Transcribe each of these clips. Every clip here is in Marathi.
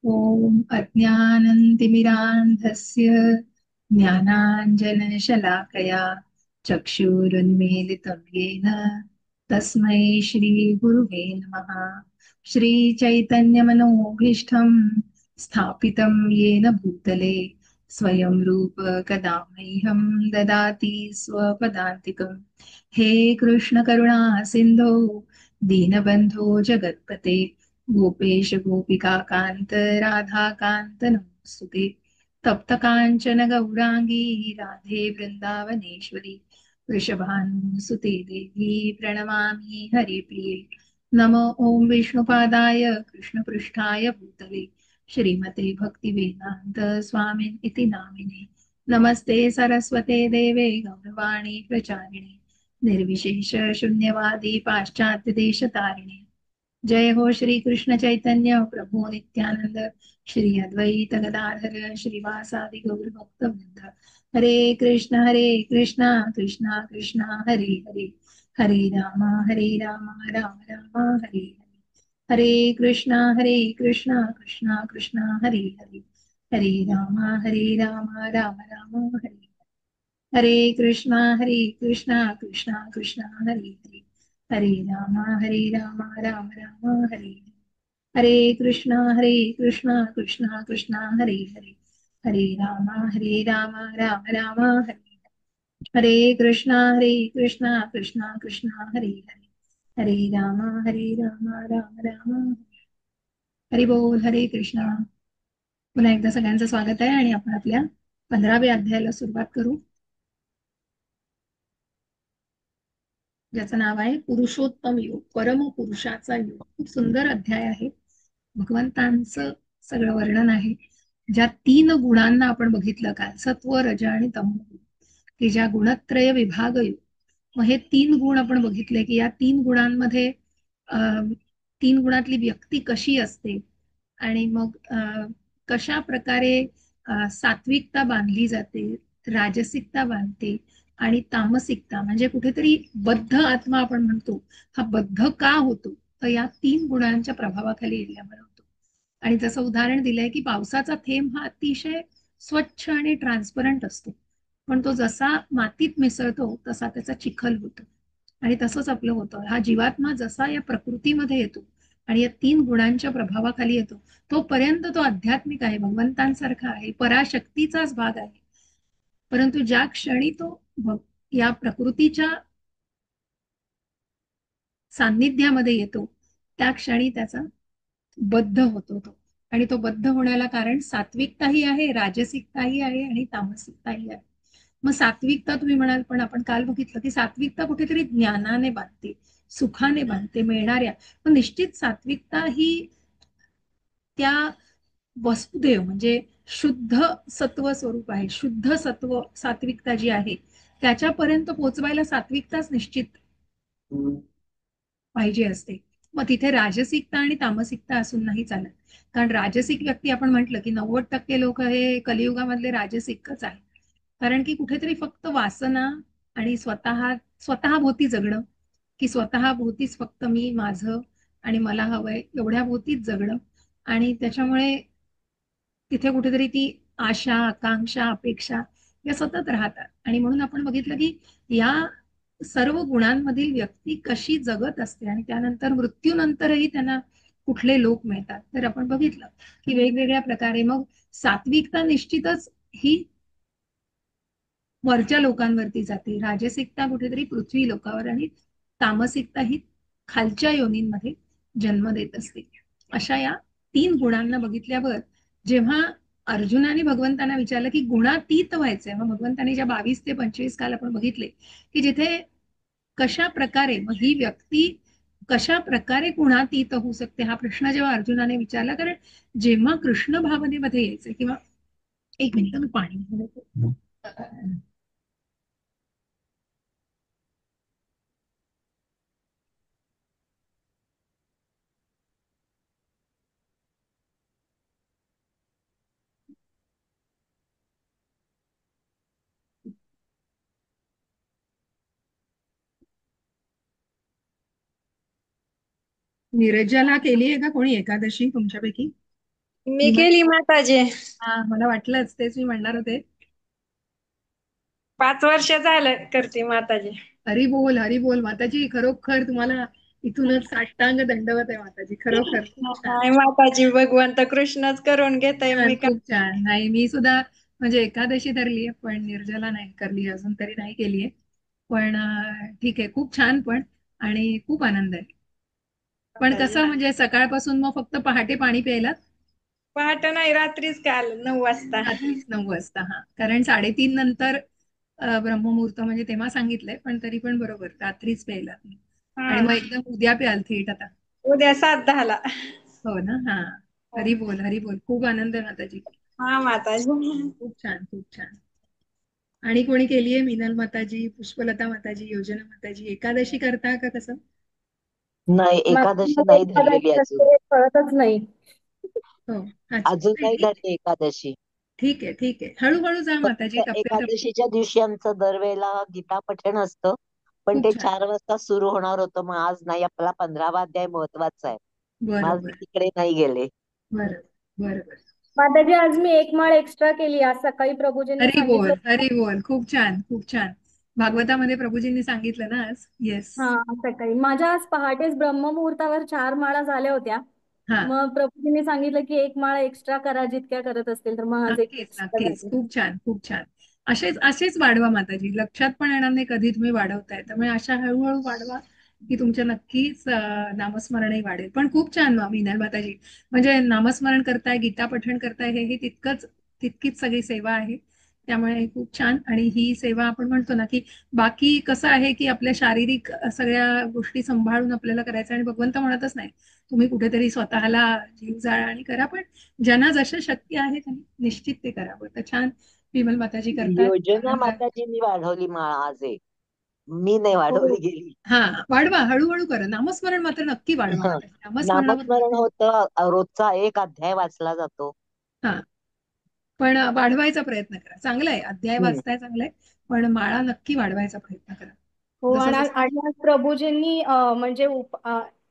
ॐ अज्ञानन्तिमिरान्धस्य ज्ञानाञ्जनशलाकया चक्षुरुन्मीलितं येन तस्मै श्रीगुरुवे नमः। श्रीचैतन्यमनोभीष्टं स्थापितं येन भूतले स्वयं रूप कदा मह्यं ददाति स्वपदान्तिकम्। हे कृष्ण करुणा सिन्धो दीनबन्धो जगत्पते गोपेश गोपिका कांत राधा कांत नमोस्तुते। तप्त कांचन गौरांगी राधे वृंदावनेश्वरी वृषभानुसुते देवी प्रणमामि हरिप्रिये। नमो ओम विष्णुपादाय कृष्णपृष्ठाय भूतले श्रीमते भक्तिवेदांत स्वामिन् इति नामिने। नमस्ते सरस्वते देवे गौरवाणी प्रचारिणे निर्विशेष शून्यवादी पाश्चात्य देशतारिणे। जय हो श्री कृष्ण चैतन्य प्रभु नित्यानंद श्री अद्वैत गदाधर श्रीवासादि गौर भक्त वृंद। हरे कृष्ण कृष्णा कृष्णा हरे हरे हरे राम राम राम हरे हरे। हरे कृष्णा कृष्णा कृष्णा हरे हरे हरे राम राम राम हरे। हरे कृष्णा कृष्णा कृष्णा हरे हरे हरे राम राम हरे हरे। हरे कृष्णा कृष्णा कृष्णा हरे हरे हरे राम राम हरे। हरे कृष्णा कृष्णा कृष्णा हरे हरे हरे राम राम। हरि बोल हरे कृष्णा। पुन्हा एकदा सगळ्यांचं स्वागत आहे आणि आपण आपल्या 15व्या अध्यायाला सुरुवात करू, ज्याचं नाव आहे पुरुषोत्तम योग, परम पुरुषाचा योग. खूप सुंदर अध्याय आहे. भगवंतांचं सगळं वर्णन आहे. ज्या 3 गुणांना आपण बघितलं काल, सत्व रज आणि तमोगुण, की ज्या गुणत्रय विभाग योग. मग हे 3 गुण आपण बघितले की या 3 गुणांमध्ये 3 गुणातली व्यक्ती कशी असते आणि मग कशा प्रकारे सात्विकता बांधली जाते, राजसिकता बांधते आणि तामसिकता म्हणजे कुठेतरी बद्ध आत्मा आपण म्हणतो, हा बद्ध का होतो, तर या 3 गुणांच्या प्रभावाखाली येण्यामुळे होतो. आणि जसं उदाहरण दिलंय की पावसाचा थेंब हा अतिशय स्वच्छ आणि ट्रान्सपरंट असतो, पण तो जसा मातीत मिसळतो तसा त्याचा चिखल होतो. आणि तसंच आपलं होतं, हा जीवात्मा जसा या प्रकृतीमध्ये येतो आणि या 3 गुणांच्या प्रभावाखाली येतो, तोपर्यंत तो आध्यात्मिक आहे, भगवंतांसारखा आहे, पराशक्तीचाच भाग आहे. परंतु ज्या क्षणी तो या प्रकृतीच्या सान्निध्यामध्ये येतो त्या क्षणी त्याचा बद्ध होतो तो. आणि तो बद्ध होण्याला कारण सात्विकताही आहे, राजसिकताही आहे आणि तामसिकताही आहे. मग सात्विकता तुम्ही म्हणाल, पण आपण काल बघितलं की सात्विकता कुठेतरी ज्ञानाने बांधते, सुखाने बांधते, मिळणाऱ्या. पण निश्चित सात्विकता ही त्या वसुदेव म्हणजे शुद्ध सत्व स्वरूप आहे. शुद्ध सत्व सात्विकता जी आहे त्याच्यापर्यंत पोहोचवायला सात्विकताच निश्चित पाहिजे असते. मग तिथे राजसिकता आणि तामसिकता असून नाही चालत. कारण राजसिक व्यक्ती आपण म्हटलं की 90% लोक हे कलियुगामधले राजसिकच आहे. कारण की कुठेतरी फक्त वासना आणि स्वतः भोवती जगणं, की स्वतः भोवतीच फक्त मी माझं आणि मला हवंय एवढ्या भोवतीच जगणं. आणि त्याच्यामुळे तिथे कुठेतरी ती आशा, आकांक्षा, अपेक्षा या सतत राहतात. आणि म्हणून आपण बघितलं की या सर्व गुणांमधील व्यक्ती कशी जगत असते आणि त्यानंतर मृत्यूनंतरही त्यांना कुठले लोक मिळतात. तर आपण बघितलं की वेगवेगळ्या प्रकारे मग सात्विकता निश्चितच ही वरच्या लोकांवरती जाते, राजसिकता कुठेतरी पृथ्वी लोकावर आणि तामसिकता ही खालच्या योनींमध्ये जन्म देत असते. अशा या 3 गुणांना बघितल्यावर जेव्हा अर्जुनाने भगवंतांना विचारलं की गुणातीत व्हायचंय, मग भगवंतांनी ज्या 22 ते 25 काल आपण बघितले की जिथे कशा प्रकारे मग ही व्यक्ती कशा प्रकारे गुणातीत होऊ शकते हा प्रश्न जेव्हा अर्जुनाने विचारला, कारण जेव्हा कृष्ण भावनेमध्ये यायचं किंवा एक मिनिट मी पाणी घेऊन येते. नीरजाला केली आहे का कोणी एकादशी तुमच्यापैकी? मी विमल. केली माताजी. हा, मला वाटलंच, तेच मी म्हणणार होते. 5 वर्ष झालं करते माताजी. हरी बोल, हरी बोल माताजी. खरोखर तुम्हाला इथूनच साष्टांग दंडवत आहे माताजी, खरोखर खूप छान. नाही माताजी भगवंत कृष्णच करून घेताय छान, मी का. खूप छान. नाही, मी सुद्धा म्हणजे एकादशी धरली आहे, पण निर्जला नाही करली अजून तरी, नाही केली आहे. पण ठीक आहे, खूप छान. पण आणि खूप आनंद आहे. पण माताजी कसं म्हणजे सकाळपासून मग फक्त पहाटे पाणी प्यायला? पहाटे नाही, रात्रीच काल 9 वाजता. रात्रीच 9 वाजता. हा, कारण 3:30 नंतर ब्रह्ममुहूर्त म्हणजे तेव्हा सांगितलंय, पण तरी पण बरोबर रात्रीच प्यायला. आणि हा मग एकदम उद्या प्याल थेट आता? उद्या 7:10ला. हो ना. हा. हरी बोल, हरी बोल. खूप आनंद आहे माताजी. हा माताजी. खूप छान, खूप छान. आणि कोणी केलीये? मीनल माताजी, पुष्पलता माताजी, योजना माताजी एकादशी करता का कसं? नाही, एकादशी मला नाही धरलेली एखाद्या अजून. कळतच नाही. हो. अच्छा, अजून नाही, नाही ठीक आहे. धरली एकादशी. ठीक आहे, ठीक आहे. हळूहळू जा फक्त माताजी, टप्प्याटप्प्याने. एकादशीच्या दिवशी आमचं दरवेळेला गीता पठण असतं. पण खूप ते छान. 4 वाजता सुरू होणार होतं, मग आज नाही, आपला 15वा अध्याय महत्वाचा आहे. मग आज मी बरोबर. तिकडे नाही गेले. बरं, बरोबर. माताजी आज मी एक माळ एक्स्ट्रा केली. आज सकाळी प्रभूजींनी हरी सांगितलं. बोल, हरी बोल. खूप छान, खूप छान. भागवतामध्ये प्रभूजींनी सांगितलं ना आज. येस. हा सकाळी माझ्या आज पहाटेच ब्रह्ममुहूर्तावर 4 माळा झाल्या होत्या. हा, मग प्रभूजींनी सांगितलं की एक माळ एक्स्ट्रा करा, जितक्या करत असतील तर मग आज एक नक्कीच, एक्स्ट्रा नक्कीच. झाली. खूप छान, खूप छान. असेच असेच वाढवा माताजी. लक्षात पण येणार नाही कधी तुम्ही वाढवताय. त्यामुळे अशा हळूहळू वाढवा की तुमच्या नक्कीच नामस्मरणही वाढेल. पण खूप छान मीनल माताजी. म्हणजे नामस्मरण करताय, गीता पठण करताय, हे तितकीच सगळी सेवा आहे. त्यामुळे खूप छान. आणि ही सेवा आपण म्हणतो ना की बाकी कसं आहे की आपल्या शारीरिक सगळ्या गोष्टी सांभाळून आपल्याला करायचं, आणि भगवंत म्हणतच नाही तुम्ही कुठेतरी स्वतःला जीव जाळा आणि करा, पण ज्यांना जसं शक्य आहे त्यांनी निश्चित ते करावं. तर छान विमल माताजी करतात. योजना आनंद आहे. माताजींनी वाढवली माळा आज एक. मी नाही हो. वाढवली गेली. हा, वाढवा, हळूहळू करा. नामस्मरण मात्र नक्की वाढवा हं. माताजी. नामस्मरणावर भर नामस्मरण द्या. होतं, रोजचा एक अध्याय वाचला जातो. हा, पण वाढवायचा प्रयत्न करा. चांगलं आहे, अध्याय हं. वाचताय, चांगलं आहे. पण माळा नक्की वाढवायचा प्रयत्न करा. हो जसं आणि जसं आणि आज प्रभूजींनी म्हणजे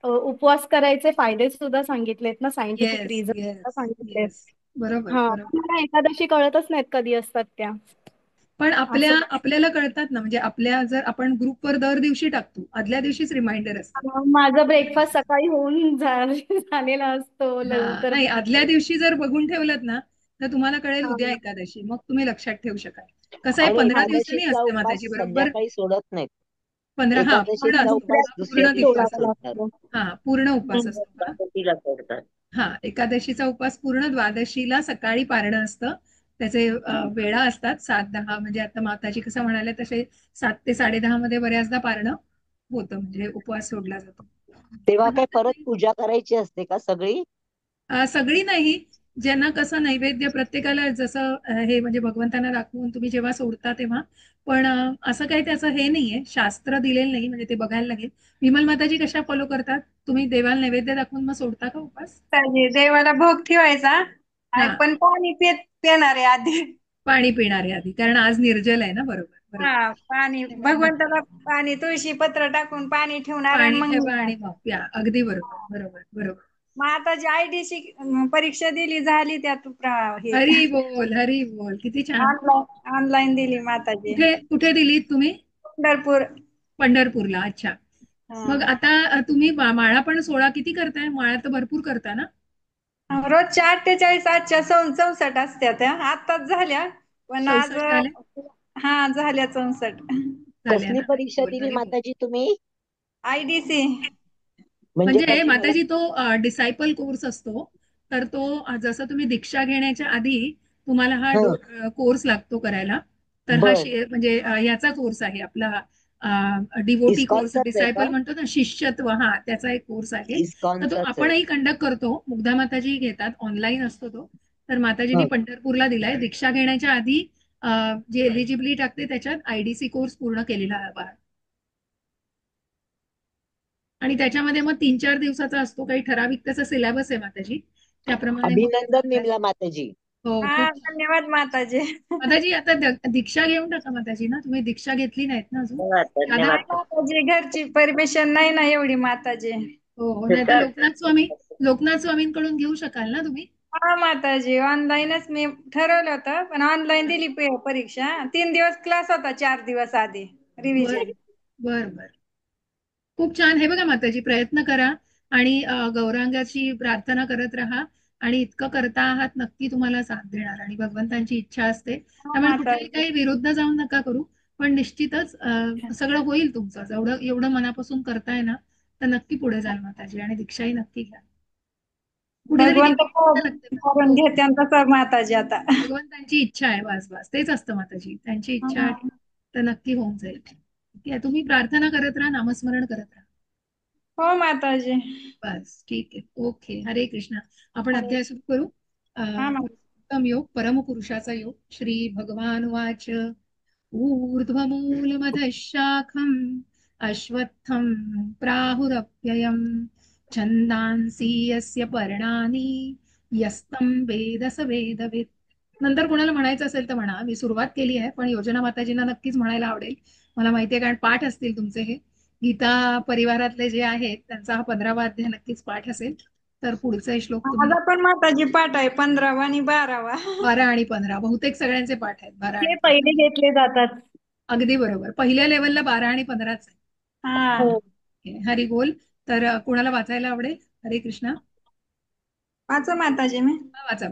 उपवास करायचे फायदे सुद्धा सांगितलेत ना, सायंटिफिक येस, रिझन सुद्धा येस, सांगितलेत. येस. बरोबर, हा बरोबर. मला एकादशी कळतच नाहीत कधी असतात त्या. पण असं आपल्याला कळतात ना, म्हणजे आपल्या जर आपण ग्रुपवर दर दिवशी टाकतो, आदल्या दिवशीच रिमाइंडर असतात. माझा ब्रेकफास्ट सकाळी होऊन झालेला असतो हा, लवकर. नाही, आदल्या दिवशी जर बघून ठेवलत ना, तर तुम्हाला कळेल हा. उद्या एकादशी, मग तुम्ही लक्षात ठेवू शकाल. कसं आहे, आणि 15 दिवसांनी एकादशीचा असते उपास माताजी, बरोबर. संध्याकाळी सोडत नाहीत. 15, हा, पूर्ण एकादशीचा असतो उपास का? दुसऱ्या दुपारीच पूर्ण दिवशी दिवस सोडावा असतो. सोडतात. लागतो. हा, पूर्ण उपास हम्म. असतो का? द्वादशीला सोडतात. हा, एकादशीचा उपास पूर्ण. द्वादशीला सकाळी पारणं असतं. त्याचे वेळा असतात 7-10, म्हणजे आता माताजी कसं म्हणाले तसे 7 ते 10:30 मध्ये बऱ्याचदा पारणं होतं, म्हणजे उपवास सोडला जातो. तेव्हा पण काय हरकत परत नाही. पूजा करायची असते का सगळी? सगळी नाही. ज्यांना कसं नैवेद्य प्रत्येकाला जसं हे म्हणजे भगवंतांना दाखवून तुम्ही जेव्हा सोडता तेव्हा. पण असं काही त्याचं हे नाहीये, शास्त्र दिलेलं नाही, म्हणजे ते बघायला लागेल. विमल माताजी कशा फॉलो करतात? तुम्ही देवाला नैवेद्य दाखवून मग सोडता का उपवास? चालेल, देवाला भोग ठेवायचा हा, पण पाणी पिणार आहे आधी. पाणी पिणारे आधी, कारण आज निर्जल आहे ना. बरोबर, बरोबर. हा पाणी त्यामुळे नक्की भगवंताला पाणी तुळशी पत्र टाकून पाणी ठेवणार आणि पाणी मग ठेवा घेणार. आणि मग प्या. अगदी बरोबर, बरोबर, बरोबर. मग आता जी आयडीसी परीक्षा दिली झाली त्यात हे हरी बोल, हरी बोल. किती छान. ऑनलाईन ऑनलाईन दिली माताजी. कुठे कुठे दिलीत तुम्ही? पंढरपूर. पंढरपूरला. अच्छा. मग हा. आता तुम्ही माळा पण 16 किती करताय? माळा तर भरपूर करता ना? रोजच्या 48, आजच्या 64 असत्या त्या आत्ताच झाल्या. पण आज 64 झाले? हा झाल्या 64. झाल्या कसली ना. हरी परीक्षा बोल, दिली हरी बोल. माताजी तुम्ही? आयडीसी. म्हणजे म्हणजे कशी मला. माताजी तो डिसायपल कोर्स असतो. तर तो जसं तुम्ही दीक्षा घेण्याच्या आधी तुम्हाला हा हं. कोर्स लागतो करायला. तर हा बर. म्हणजे याचा कोर्स आहे आपला, डिवोटी कोर्स, इस्कॉनचाच आहे डिसायपल का? म्हणतो ना, शिष्यत्व. हा, त्याचा एक कोर्स आहे. तर तो इस्कॉनचाच आहे. आपणही कंडक्ट करतो. मुग्धा माताजी घेतात, ऑनलाईन असतो तो. तर माताजींनी हं. पंढरपूरला दिलाय. दीक्षा घेण्याच्या आधी जे एलिजिबिलिटी टाकते त्याच्यात आयडीसी कोर्स पूर्ण केलेला हवा. आणि त्याच्यामध्ये मग 3-4 दिवसाचा असतो, काही ठराविक त्याचा सिलेबस आहे माताजी. त्याप्रमाणे मग त्याचा अभिनंदन अभ्यास. निर्मला माताजी. हो, हा खूप छान. धन्यवाद माताजी. माताजी आता दीक्षा घेऊन टाका माताजी ना. तुम्ही दीक्षा घेतली नाहीत ना अजून? धन्यवाद, साधा. नाही धन्यवाद. माताजी, घरची परमिशन नाही ना एवढी माताजी. हो, हो. नाही तर तर लोकनाथ स्वामींकडून घेऊ शकाल ना तुम्ही? हा माताजी, ऑनलाईनच मी ठरवलं होतं, पण ऑनलाईन दिली परीक्षा. 3 दिवस क्लास होता, 4 दिवस आधी बर रिव्हिजन. बर बर. खूप छान. हे बघा माताजी, प्रयत्न करा आणि गौरांगाची प्रार्थना करत राहा आणि इतकं करता आहात, नक्की तुम्हाला साथ देणार आणि भगवंतांची इच्छा असते. हा त्यामुळे कुठेही माताजी. काही विरुद्ध जाऊन नका करू, पण निश्चितच सगळं होईल तुमचं. एवढं मनापासून करताय ना, तर नक्की पुढे जाल माताजी आणि दीक्षाही नक्की घ्या. कुठेतरी भगवंत निमित्त लागते. करून हो, घेते तसं माताजी आता. भगवंतांची इच्छा आहे. बस बस तेच असतं माताजी, त्यांची इच्छा हा. आहे तर नक्की होऊन जाईल. ठीक आहे, तुम्ही प्रार्थना करत राहा, नामस्मरण करत राहा. हो माताजी. बस ठीक आहे. ओके, हरे कृष्णा. आपण हरे. अध्याय सुरू करू. हा पुरुषोत्तम योग, परमपुरुषाचा योग. श्री भगवान वाच ऊर्ध्वमूलमधः शाखम् अश्वत्थं प्राहुरव्ययम् छन्दांसि यस्य पर्णानि यस्तं वेद स वेदवित्. नंतर कोणाला म्हणायचं असेल तर म्हणा. मी सुरुवात केली आहे, पण योजना माताजींना नक्कीच म्हणायला आवडेल. मला माहितीये, कारण पाठ असतील तुमचे हे. गीता परिवारातले जे आहेत त्यांचा हा 15वा अध्याय नक्कीच पाठ असेल. तर पुढचे श्लोक तुम्ही माझा पण माताजी पाठ आहे, 15वा आणि 12वा. 12 आणि 15 बहुतेक सगळ्यांचे पाठ आहेत, 12 ते आणि 15. पहिले घेतले जातात. अगदी बरोबर, पहिल्या लेवलला 12 आणि 15च आहे. हा. हो. हरी बोल. तर कोणाला वाचायला आवडेल? हरे कृष्णा. वाचा माताजी मी. वाचा वाचा.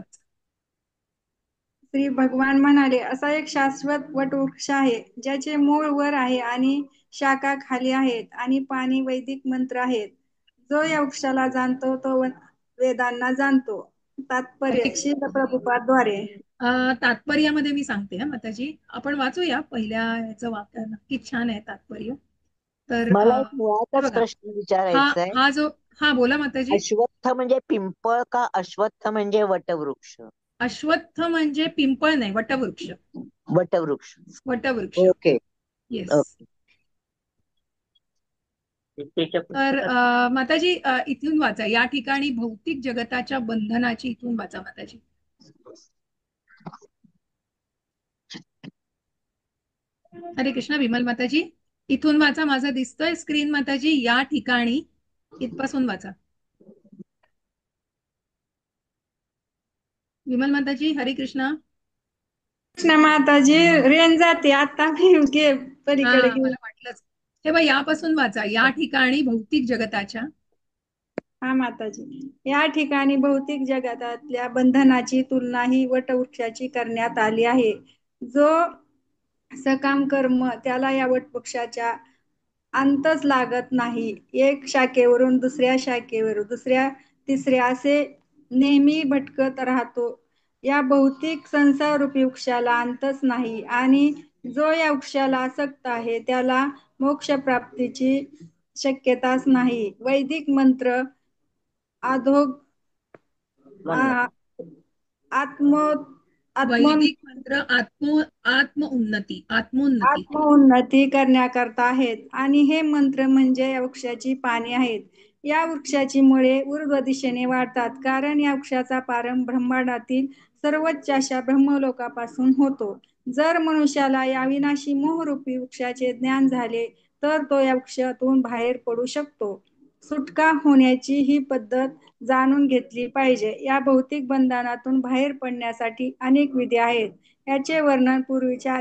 श्री भगवान म्हणाले, असा एक शाश्वत वटवृक्ष आहे, ज्याचे मूळ वर आहे आणि शाखा खाली आहेत आणि पाणी वैदिक मंत्र आहेत. जो या वृक्षाला जाणतो तो वेदांना जाणतो. तात्पर्य हरे श्रील प्रभुपादद्वारे. तात्पर्यामध्ये मी सांगते हा माताजी, आपण वाचूया पहिल्या ह्याचं वाक्य. नक्कीच छान आहे तात्पर्य. तर मला एक हे मुळातच बघा, प्रश्न हा विचारायचा आहे. हा जो हा बोला माताजी. अश्वत्थ म्हणजे पिंपळ का अश्वत्थ म्हणजे वटवृक्ष? अश्वत्थ म्हणजे पिंपळ नाही, वटवृक्ष. वटवृक्ष. वटवृक्ष. ओके. येस. ओके. तर माताजी, इथून वाचा. या ठिकाणी भौतिक जगताच्या बंधनाची इथून वाचा माताजी. हरे कृष्णा. विमल माताजी, इथून वाचा. माझा दिसतोय स्क्रीन माताजी? या ठिकाणी इथपासून वाचा. विमल माताजी, हरे कृष्णा. कृष्ण माताजी, रेंज जाते आता. मी हा, पलीकडे घेऊ. मला वाटलंच. हे बघ, यापासून वाचा. या ठिकाणी भौतिक जगताच्या. हा माताजी, या ठिकाणी भौतिक जगतातल्या बंधनाची तुलना ही वटवृक्षाची करण्यात आली आहे. जो सकाम कर्म त्याला या वटवृक्षाच्या अंतच लागत नाही. एक शाखेवरून दुसऱ्या शाखेवर, दुसऱ्या तिसऱ्या असे नेहमी भटकत राहतो. या भौतिक संसाररूपी वृक्षाला अंतच नाही आणि जो या वृक्षाला आसक्त आहे त्याला मोक्षप्राप्तीची शक्यताच नाही. वैदिक मंत्र अधोग आ- आत्म आत्म वैदिक मंत्र आत्मोन्नती. आत्मोन्नती करण्याकरता आहेत आणि हे मंत्र म्हणजे या वृक्षाची पाने आहेत. या वृक्षाची मुळे ऊर्ध्व दिशेने वाढतात, कारण या वृक्षाचा प्रारंभ ब्रह्मांडातील सर्वोच्च अशा ब्रह्मलोकापासून होतो. जर मनुष्याला या विनाशी मोहरूपी वृक्षाचे ज्ञान झाले तर तो या वृक्षातून बाहेर पडू शकतो. सुटका होण्याची ही पद्धत जाणून घेतली पाहिजे. या भौतिक बंधनातून बाहेर पडण्यासाठी अनेक विधी आहेत. याचे वर्णन पूर्वीच्या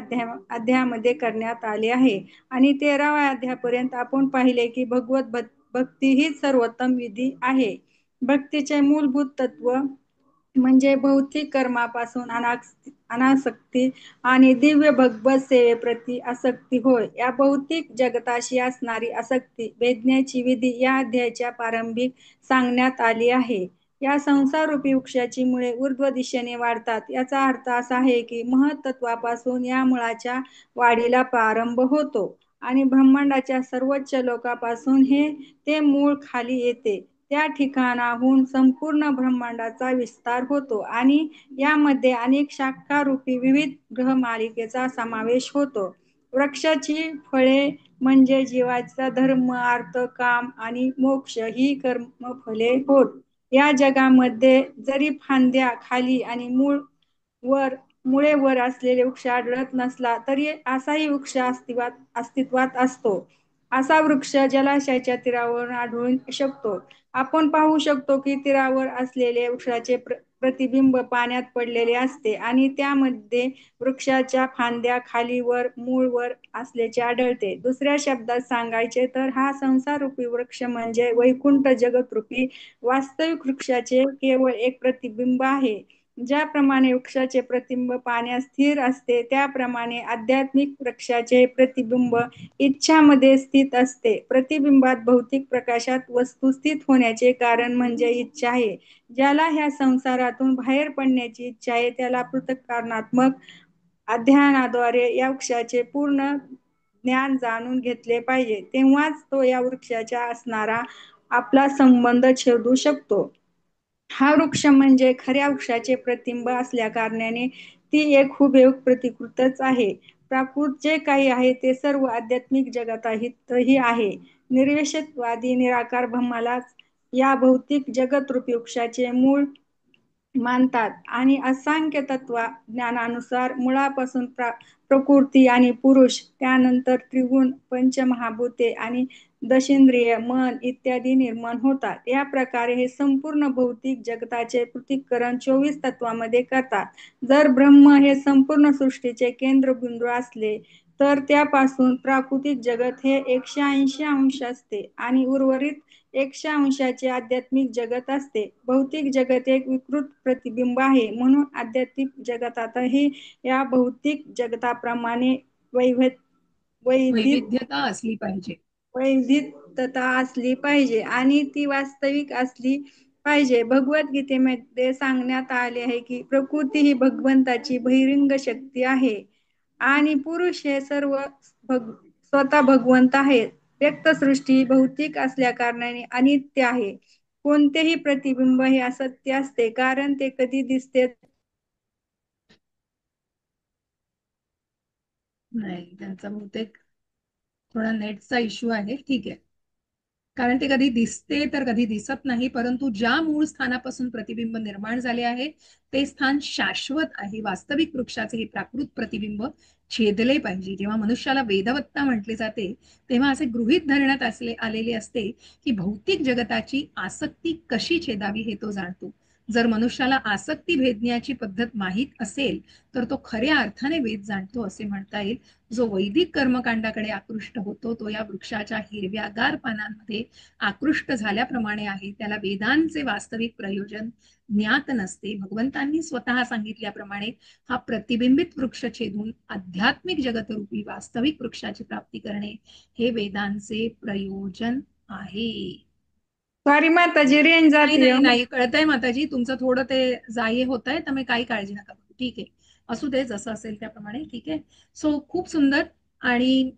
अध्यायामध्ये करण्यात आले आहे आणि 13व्या अध्यायापर्यंत आपण पाहिले की भगवत भक्ती ही सर्वोत्तम विधी आहे. भक्तीचे मूलभूत तत्व म्हणजे भौतिक कर्मापासून अनासक्ती आणि दिव्य भगवत सेवेप्रती आसक्ती होय. या भौतिक जगताशी असणारी आसक्ती भेदण्याची विधी या अध्यायाच्या प्रारंभिक सांगण्यात आली आहे. या संसाररूपी वृक्षाची मुळे ऊर्ध्व दिशेने वाढतात. याचा अर्थ असा आहे की महत्त्वापासून या मुळाच्या वाढीला प्रारंभ होतो आणि ब्रह्मांडाच्या सर्वोच्च लोकापासून ते मूळ खाली येते. त्या ठिकाणाहून संपूर्ण ब्रह्मांडाचा विस्तार होतो आणि यामध्ये अनेक शाखारूपी विविध ग्रहमालिकेचा समावेश होतो. वृक्षाची फळे म्हणजे जीवाचा धर्म, अर्थ, काम आणि मोक्ष ही कर्मफले होत. या जगामध्ये जरी फांद्या खाली आणि मुळे वर असलेले वृक्ष आढळत नसला तरी असाही वृक्ष अस्तित्वात असतो. असा वृक्ष जलाशयाच्या तीरावर आढळू शकतो. आपण पाहू शकतो की तीरावर असलेले वृक्षाचे प्रतिबिंब पाण्यात पडलेले असते आणि त्यामध्ये वृक्षाच्या फांद्या खालीवर मूळवर असल्याचे आढळते. दुसऱ्या शब्दात सांगायचे तर हा संसाररूपी वृक्ष म्हणजे वैकुंठ जगतरूपी वास्तविक वृक्षाचे केवळ एक प्रतिबिंब आहे. ज्याप्रमाणे वृक्षाचे प्रतिबिंब पाण्यात स्थिर असते त्याप्रमाणे आध्यात्मिक वृक्षाचे प्रतिबिंब इच्छामध्ये स्थित असते. प्रतिबिंबात भौतिक प्रकाशात वस्तू स्थित होण्याचे कारण म्हणजे इच्छा आहे. ज्याला ह्या संसारातून बाहेर पडण्याची इच्छा आहे त्याला पृथक्कारणात्मक अध्ययनाद्वारे या वृक्षाचे पूर्ण ज्ञान जाणून घेतले पाहिजे. तेव्हाच तो या वृक्षाच्या असणारा आपला संबंध छेदू शकतो. हा वृक्ष म्हणजे खऱ्या वृक्षाचे प्रतिबिंब असल्या कारणाने ती एक हुबेहूब प्रतिकृतच आहे. प्राकृत जे काही आहे ते सर्व आध्यात्मिक जगतातही आहे. निर्विशेषवादी निराकार ब्रह्मालाच या भौतिक जगतरूपी वृक्षाचे मूळ मानतात आणि असांख्य तत्वज्ञानानुसार मुळापासून प्रकृती आणि पुरुष, त्यानंतर त्रिगुण, पंचमहाभूते आणि दशेंद्रिय, मन इत्यादी निर्माण होतात. या प्रकारे हे संपूर्ण भौतिक जगताचे पृथक्करण 24 तत्वांमध्ये करतात. जर ब्रह्म हे संपूर्ण सृष्टीचे केंद्रबिंदू असले तर त्यापासून प्राकृतिक जगत हे 180 अंश असते आणि उर्वरित 180 आध्यात्मिक जगत असते. भौतिक जगत एक विकृत प्रतिबिंब आहे. म्हणून आध्यात्मिक जगतातही या भौतिक जगताप्रमाणे वैविध्य वैविध्यता असली पाहिजे. वैविध्यता असली पाहिजे आणि ती वास्तविक असली पाहिजे. भगवद्गीतेमध्ये सांगण्यात आले आहे की प्रकृती ही भगवंताची बहिरंग शक्ती आहे आणि पुरुष हे स्वतः भगवंत आहेत. व्यक्तसृष्टी भौतिक असल्या कारणाने अनित्य आहे. कोणतेही प्रतिबिंब हे असत्य असते कारण ते कधी दिसते नाही, त्यांचा बहुतेक थोडा नेटचा इश्यू आहे. ठीक आहे. कारण ते कधी दिसते तर कधी दिसत नाही, परंतु ज्या मूळ स्थानापासून प्रतिबिंब निर्माण झाले आहे ते स्थान शाश्वत आहे. वास्तविक वृक्षाचे हे प्राकृत प्रतिबिंब छेदले पाहिजे. जेव्हा मनुष्याला वेदवत्ता म्हटले जाते तेव्हा असे गृहीत धरण्यात आलेले असते की भौतिक जगताची आसक्ती कशी छेदावी हे तो जाणतो. जर मनुष्याला आसक्ती भेदण्याची पद्धत माहीत असेल तर तो खऱ्या अर्थाने वेद जाणतो असे म्हणता येईल. जो वैदिक कर्मकांडाकडे आकृष्ट होतो तो या वृक्षाच्या हिरव्यागार पानांमध्ये आकृष्ट झाल्याप्रमाणे आहे. त्याला वेदांचे वास्तविक प्रयोजन ज्ञात नसते. भगवंतांनी स्वतः सांगितल्याप्रमाणे हा प्रतिबिंबित वृक्ष छेदून आध्यात्मिक जगतरूपी वास्तविक वृक्षाची प्राप्ती करणे हे वेदांचे प्रयोजन आहे. सॉरी माताजी, रेंज नाही जाते. नाही नाही, कळतंय माताजी, तुमचं थोडं ते जाये होत आहे, त्यामुळे काही काळजी नका करू. ठीक आहे, असू दे, जसं असेल त्याप्रमाणे. ठीक आहे. सो खूप सुंदर. आणि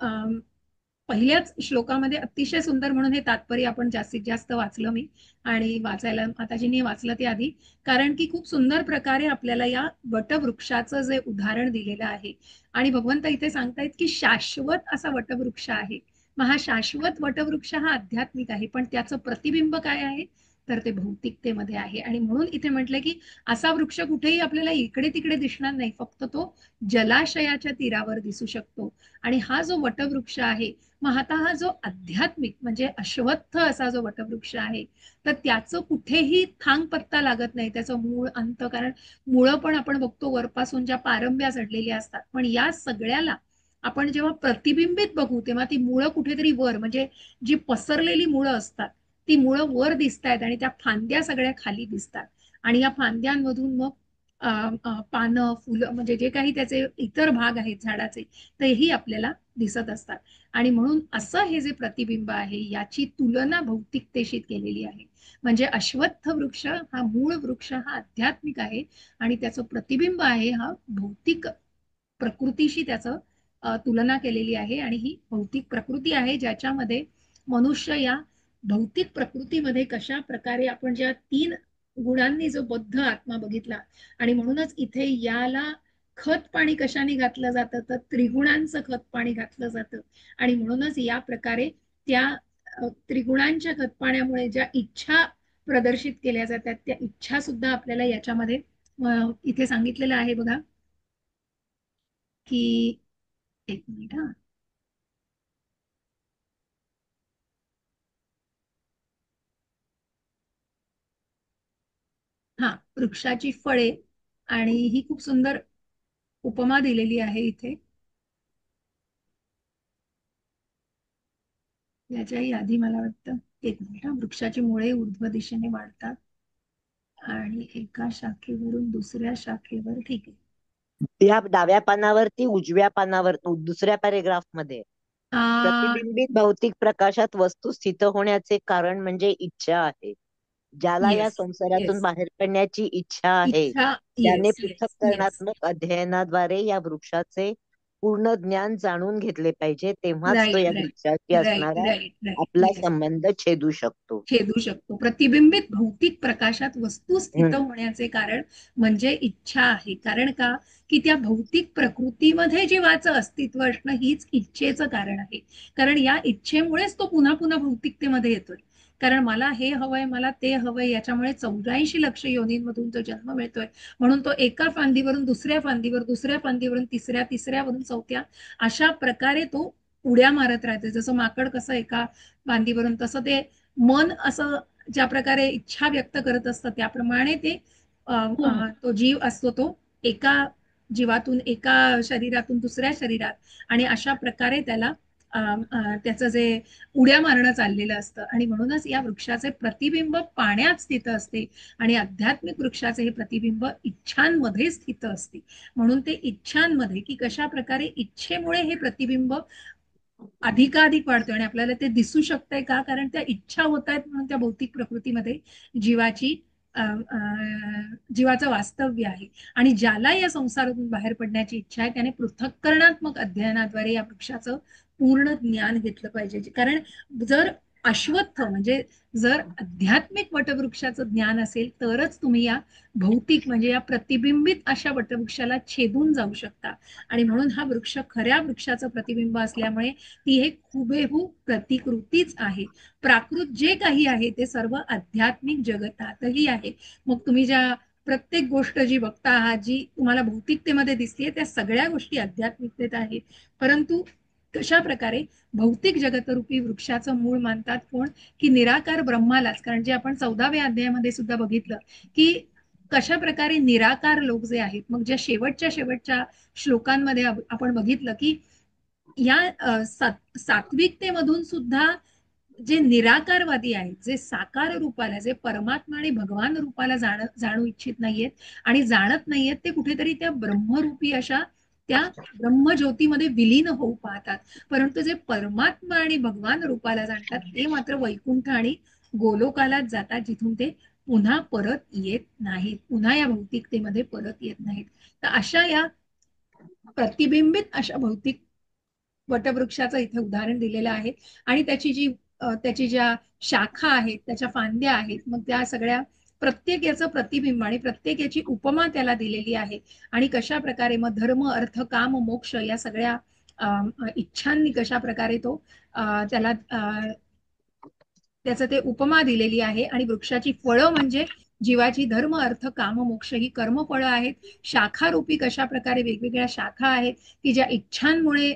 पहिल्याच श्लोकामध्ये अतिशय सुंदर म्हणून हे तात्पर्य आपण जास्तीत जास्त वाचलं मी, आणि वाचायला माताजींनी वाचलं ते आधी, कारण की खूप सुंदर प्रकारे आपल्याला या वटवृक्षाचं जे उदाहरण दिलेलं आहे आणि भगवंत इथे सांगतायत की शाश्वत असा वटवृक्ष आहे. मग हा शाश्वत वटवृक्ष हा आध्यात्मिक आहे, पण त्याचं प्रतिबिंब काय आहे तर ते भौतिकतेमध्ये आहे. आणि म्हणून इथे म्हटलंय की असा वृक्ष कुठेही आपल्याला इकडे तिकडे दिसणार नाही, फक्त तो जलाशयाच्या तीरावर दिसू शकतो. आणि हा जो वटवृक्ष आहे, मग आता हा जो आध्यात्मिक म्हणजे अश्वत्थ असा जो वटवृक्ष आहे तर त्याचं कुठेही थांग पत्ता लागत नाही, त्याचं मूळ अंत. कारण मुळं पण आपण बघतो वरपासून ज्या पारंब्या जडलेल्या असतात, पण या सगळ्याला आपण जेव्हा प्रतिबिंबित बघू तेव्हा ती मुळं कुठेतरी वर, म्हणजे जी पसरलेली मुळं असतात ती मुळं वर दिसतायत आणि त्या फांद्या सगळ्या खाली दिसतात. आणि या फांद्यांमधून मग पानं, फुलं, म्हणजे जे काही त्याचे इतर भाग आहेत झाडाचे तेही आपल्याला दिसत असतात. आणि म्हणून असं हे जे प्रतिबिंब आहे याची तुलना भौतिकतेशी केलेली आहे. म्हणजे अश्वत्थ वृक्ष हा मूळ वृक्ष हा आध्यात्मिक आहे आणि त्याचं प्रतिबिंब आहे हा भौतिक प्रकृतीशी त्याचं तुलना केलेली आहे. आणि ही भौतिक प्रकृती आहे ज्याच्यामध्ये मनुष्य या भौतिक प्रकृतीमध्ये कशा प्रकारे आपण ज्या 3 गुणांनी जो बद्ध आत्मा बघितला, आणि म्हणूनच इथे याला खत पाणी कशाने घातलं जातं तर त्रिगुणांचं खत पाणी घातलं जातं. आणि म्हणूनच या प्रकारे त्या त्रिगुणांच्या खत पाण्यामुळे ज्या इच्छा प्रदर्शित केल्या जातात त्या इच्छा सुद्धा आपल्याला याच्यामध्ये इथे सांगितलेलं आहे बघा की, एक मिनिट हा, हा वृक्षाची फळे, आणि ही खूप सुंदर उपमा दिलेली आहे इथे. याच्याही आधी मला वाटतं, एक मिनिट, वृक्षाची मुळे ऊर्ध्व दिशेने वाढतात आणि एका शाखेवरून दुसऱ्या शाखेवर, ठीक आहे. या डाव्या पानावरती उजव्या पानावर दुसऱ्या पॅरेग्राफ मध्ये प्रतिबिंबित भौतिक प्रकाशात वस्तू स्थित होण्याचे कारण म्हणजे इच्छा आहे. ज्याला या येस, संसारातून येस, बाहेर पडण्याची इच्छा आहे इच्छा, त्याने येस, येस, येस, पृथक्करणात्मक अध्ययनाद्वारे या वृक्षाचे पूर्ण ज्ञान जाणून घेतले पाहिजे. तेव्हाच तो राईट, या वृक्षाशी राईट, राईट, असणारा राईट, राईट, आपला येस, संबंध छेदू शकतो. छेदू शकतो. प्रतिबिंबित भौतिक प्रकाशात वस्तू स्थित हम्म. होण्याचे कारण म्हणजे इच्छा आहे. कारण का, की त्या भौतिक प्रकृतीमध्ये जीवाचं अस्तित्व असणं हीच इच्छेचं कारण आहे. कारण या इच्छेमुळेच तो पुन्हा पुन्हा भौतिकतेमध्ये येतोय. कारण मला हे हवंय, मला ते हवंय, याच्यामुळे 84 लक्ष योनींमधून तो जन्म मिळतोय. म्हणून तो एका फांदीवरून दुसऱ्या फांदीवर, दुसऱ्या फांदीवरून तिसऱ्या, तिसऱ्यावरून चौथ्या, अशा प्रकारे तो उड्या मारत राहते. जसं माकड कसं एका फांदीवरून, तसं ते मन असं ज्या प्रकारे इच्छा व्यक्त करत असतं त्याप्रमाणे ते तो जीव असतो, तो एका जीवातून, एका शरीरातून दुसऱ्या शरीरात, आणि अशा प्रकारे त्याला त्याचं जे उड्या मारणं चाललेलं असतं. आणि म्हणूनच या वृक्षाचे प्रतिबिंब पाण्यात स्थित असते, आणि आध्यात्मिक वृक्षाचे हे प्रतिबिंब इच्छांमध्ये स्थित असते. म्हणून ते इच्छांमध्ये, की कशा प्रकारे इच्छेमुळे हे प्रतिबिंब अधिकाधिक वाढतोय आणि आपल्याला ते दिसू शकतंय का, कारण त्या इच्छा होत आहेत म्हणून त्या भौतिक प्रकृतीमध्ये जीवाची जीवाचं वास्तव्य आहे. आणि ज्याला या संसारातून बाहेर पडण्याची इच्छा आहे त्याने पृथक्करणात्मक अध्ययनाद्वारे या वृक्षाचं पूर्ण ज्ञान घेतलं पाहिजे. कारण जर अश्वत्थ म्हणजे जर आध्यात्मिक वटवृक्षाचं ज्ञान असेल तरच तुम्ही या भौतिक म्हणजे या प्रतिबिंबित अशा वटवृक्षाला छेदून जाऊ शकता. आणि म्हणून हा वृक्ष खऱ्या वृक्षाचं प्रतिबिंब असल्यामुळे ती एक हुबेहूब प्रतिकृतीच आहे. प्राकृत जे काही आहे ते सर्व आध्यात्मिक जगतातही आहे. मग तुम्ही ज्या प्रत्येक गोष्ट जी बघता आहात, जी तुम्हाला भौतिकतेमध्ये दिसते, त्या सगळ्या गोष्टी आध्यात्मिकतेत आहेत. परंतु कशा प्रकारे भौतिक जगतरूपी वृक्षाचं मूळ मानतात कोण, की निराकार ब्रह्मालाच. कारण जे आपण 14व्या अध्यायामध्ये सुद्धा बघितलं, की कशा प्रकारे निराकार लोक जे आहेत, मग ज्या शेवटच्या श्लोकांमध्ये आपण बघितलं की या सात्विकतेमधून सुद्धा जे निराकारवादी आहेत, जे साकार रूपाला, जे परमात्मा आणि भगवान रूपाला जाणू इच्छित नाहीयेत आणि जाणत नाहीयेत, ते कुठेतरी त्या ब्रह्मरूपी अशा त्या ब्रह्मज्योतीमध्ये विलीन होऊ पाहतात. परंतु जे परमात्मा आणि भगवान रूपाला जाणतात ते मात्र वैकुंठ आणि गोलोकालाच जातात, जिथून ते पुन्हा परत येत नाहीत, पुन्हा या भौतिकतेमध्ये परत येत नाहीत. तर अशा या प्रतिबिंबित अशा भौतिक वटवृक्षाचं इथे उदाहरण दिलेलं आहे. आणि त्याची ज्या शाखा आहेत, त्याच्या फांद्या आहेत, मग त्या सगळ्या प्रत्येक याचं प्रतिबिंब आणि प्रत्येक याची उपमा त्याला दिलेली आहे. आणि कशा प्रकारे मग धर्म, अर्थ, काम, मोक्ष या सगळ्या इच्छांनी कशा प्रकारे तो त्याला त्याचं ते उपमा दिलेली आहे. आणि वृक्षाची फळं म्हणजे जीवाची धर्म, अर्थ, काम, मोक्ष ही कर्मफळं आहेत. शाखारूपी कशा प्रकारे वेगवेगळ्या शाखा आहेत की ज्या इच्छांमुळे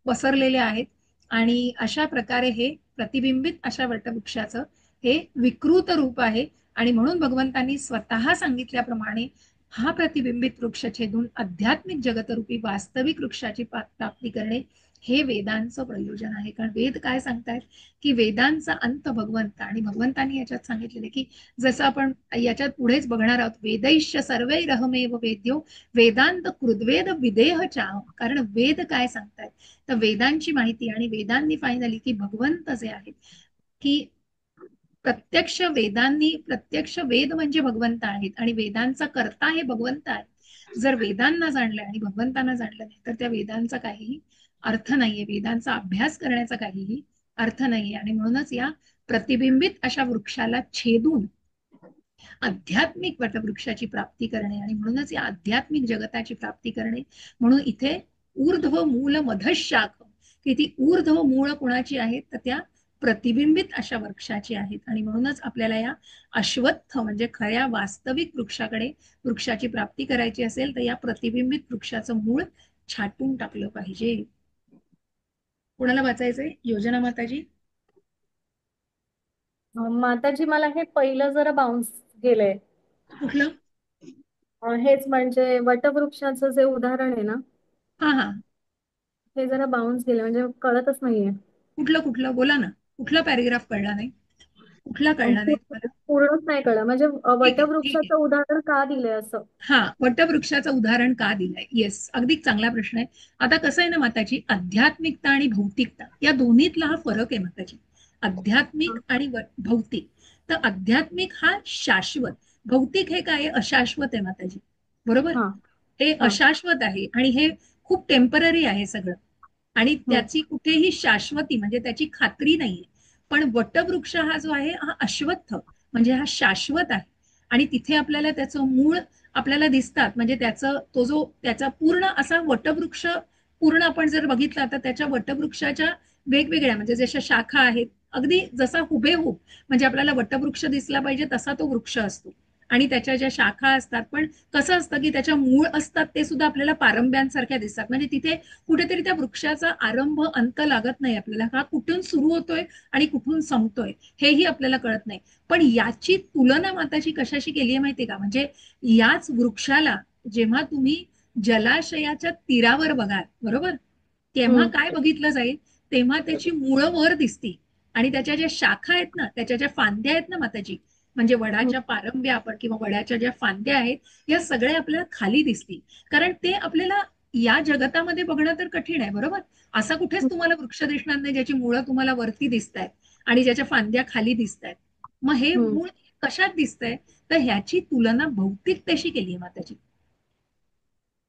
पसरलेल्या आहेत. आणि अशा प्रकारे हे प्रतिबिंबित अशा वटवृक्षाचं हे विकृत रूप आहे. आणि म्हणून भगवंतांनी स्वतः सांगितल्याप्रमाणे हा प्रतिबिंबित वृक्ष छेदून आध्यात्मिक जगतरूपी वास्तविक वृक्षाची प्राप्ती करणे हे वेदांचं प्रयोजन आहे. कारण वेद काय सांगतायत, की वेदांचा अंत भगवंत, आणि भगवंतांनी याच्यात सांगितलेले की जसं आपण याच्यात पुढेच बघणार आहोत, वेदैश्य सर्वैरहमेव वेद्यो वेदांत कृद्वेद विदेह चाह. कारण वेद काय सांगतायत, तर वेदांची माहिती आणि वेदांनी फायनली की भगवंत जे आहेत, की प्रत्यक्ष वेदांनी, प्रत्यक्ष वेद म्हणजे भगवंत आहेत आणि वेदांचा कर्ता हे भगवंत आहे. जर वेदांना जाणलं आणि भगवंतांना जाणलं नाही तर त्या वेदांचा काहीही अर्थ नाहीये, वेदांचा अभ्यास करण्याचा काहीही अर्थ नाहीये. आणि म्हणूनच या प्रतिबिंबित अशा वृक्षाला छेदून आध्यात्मिक वटवृक्षाची प्राप्ती करणे आणि म्हणूनच या आध्यात्मिक जगताची प्राप्ती करणे. म्हणून इथे ऊर्ध्व मूल मधशाख, की ती ऊर्ध्व मूळ कुणाची आहेत, तर त्या प्रतिबिंबित अशा वृक्षाची आहेत. आणि म्हणूनच आपल्याला या अश्वत्थ म्हणजे खऱ्या वास्तविक वृक्षाकडे वृक्षाची प्राप्ती करायची असेल तर या प्रतिबिंबित वृक्षाचं मूळ छाटून टाकलं पाहिजे. कोणाला वाचायचंय? योजना माताजी. माताजी मला हे पहिलं जरा बाउन्स गेलंय. कुठलं? हेच म्हणजे वटवृक्षाचं जे उदाहरण आहे ना, हा हा. हे जरा बाउन्स गेलं म्हणजे कळतच नाहीये. कुठलं कुठलं बोला ना. कुठला पॅरेग्राफ कळला नाही? कुठला कळला नाही तुम्हाला? पूर्णच नाही कळलं म्हणजे ठीक आहे ठीक आहे. वटवृक्षाचं उदाहरण का दिलंय असं. हा, वटवृक्षाचं उदाहरण का दिलंय? येस, अगदी चांगला प्रश्न आहे. आता कसं आहे ना माताजी, आध्यात्मिकता आणि भौतिकता या दोन्हीतला हा फरक आहे माताजी. आध्यात्मिक आणि भौतिक. तर आध्यात्मिक हा शाश्वत, भौतिक हे काय आहे? अशाश्वत आहे माताजी, बरोबर? हा हे हा अशाश्वत आहे आणि हे खूप टेम्पररी आहे सगळं, आणि हम्म त्याची कुठेही शाश्वती म्हणजे त्याची खात्री नाहीये. पण वटवृक्ष हा जो आहे हा अश्वत्थ म्हणजे हा शाश्वत आहे, आणि तिथे आपल्याला त्याचं मूळ आपल्याला दिसतात. म्हणजे त्याचा पूर्ण असा वटवृक्ष पूर्ण आपण जर बघितला तर त्याच्या वटवृक्षाच्या वेगवेगळ्या म्हणजे जशा शाखा आहेत, अगदी जसा हुबेहूब म्हणजे आपल्याला वटवृक्ष दिसला पाहिजे तसा तो वृक्ष असतो. आणि त्याच्या ज्या शाखा असतात, पण कसं असतं की त्याच्या मूळ असतात ते सुद्धा आपल्याला पारंब्यांसारख्या दिसतात. म्हणजे तिथे कुठेतरी त्या वृक्षाचा आरंभ अंत लागत नाही आपल्याला, हा कुठून सुरू होतोय आणि कुठून संपतोय हेही आपल्याला कळत नाही. पण याची तुलना माताची कशाशी केली आहे माहितीये का? म्हणजे याच वृक्षाला जेव्हा तुम्ही जलाशयाच्या तीरावर बघाल, बरोबर, तेव्हा हम्म काय बघितलं जाईल? तेव्हा त्याची मुळं वर दिसतील, आणि त्याच्या ज्या शाखा आहेत ना, त्याच्या ज्या फांद्या आहेत ना माताजी, म्हणजे हम्म वडाच्या पारंब्या आपण किंवा वडाच्या ज्या फांद्या आहेत या सगळ्या आपल्याला खाली दिसतील. कारण ते आपल्याला या जगतामध्ये बघणं तर कठीण आहे, बरोबर? असा कुठेच तुम्हाला वृक्ष दिसणार नाही ज्याची मुळं तुम्हाला वरती दिसत आहेत आणि ज्याच्या फांद्या खाली दिसत आहेत. मग हे हम्म मूळ कशात दिसतंय? तर ह्याची तुलना भौतिकतेशी केली आहे माताजी.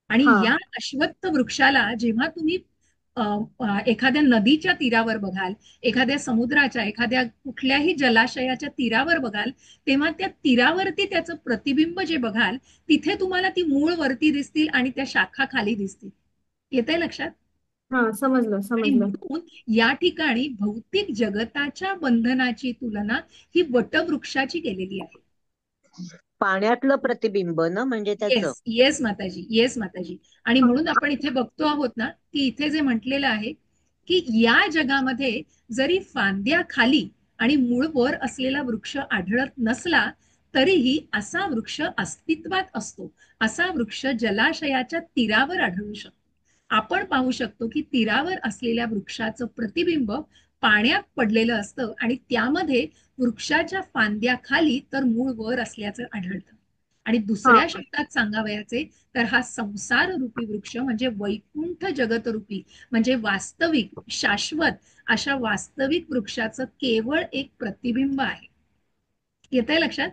आणि हा या अश्वत्थ वृक्षाला जेव्हा तुम्ही एखाद्या नदीच्या तीरावर बघाल, एखाद्या समुद्राच्या, एखाद्या कुठल्याही जलाशयाच्या तीरावर बघाल, तेव्हा त्या तीरावरती त्याचं प्रतिबिंब जे बघाल, तिथे तुम्हाला ती मूळ वरती दिसतील आणि त्या शाखा खाली दिसतील. येतंय लक्षात? हा समजलं आणि समजलं. म्हणून या ठिकाणी भौतिक जगताच्या बंधनाची तुलना ही वटवृक्षाची केलेली आहे. पाण्यातलं प्रतिबिंब ना म्हणजे त्याचं. येस येस माताजी, येस माताजी. आणि म्हणून आपण इथे बघतो आहोत ना की इथे जे म्हटलेलं आहे की या जगामध्ये जरी फांद्या खाली आणि मूळ वर असलेला वृक्ष आढळत नसला तरीही असा वृक्ष अस्तित्वात असतो. असा वृक्ष जलाशयाच्या तीरावर आढळू शकतो. आपण पाहू शकतो की तीरावर असलेल्या वृक्षाचं प्रतिबिंब पाण्यात पडलेलं असतं आणि त्यामध्ये वृक्षाच्या फांद्या खाली तर मूळ वर असल्याचं आढळतं. आणि हा दुसऱ्या शब्दात सांगावयाचे तर हा संसार रूपी वृक्ष म्हणजे वैकुंठ जगत रूपी म्हणजे वास्तविक शाश्वत अशा वास्तविक वृक्षाचं केवळ एक प्रतिबिंब आहे. येतंय लक्षात?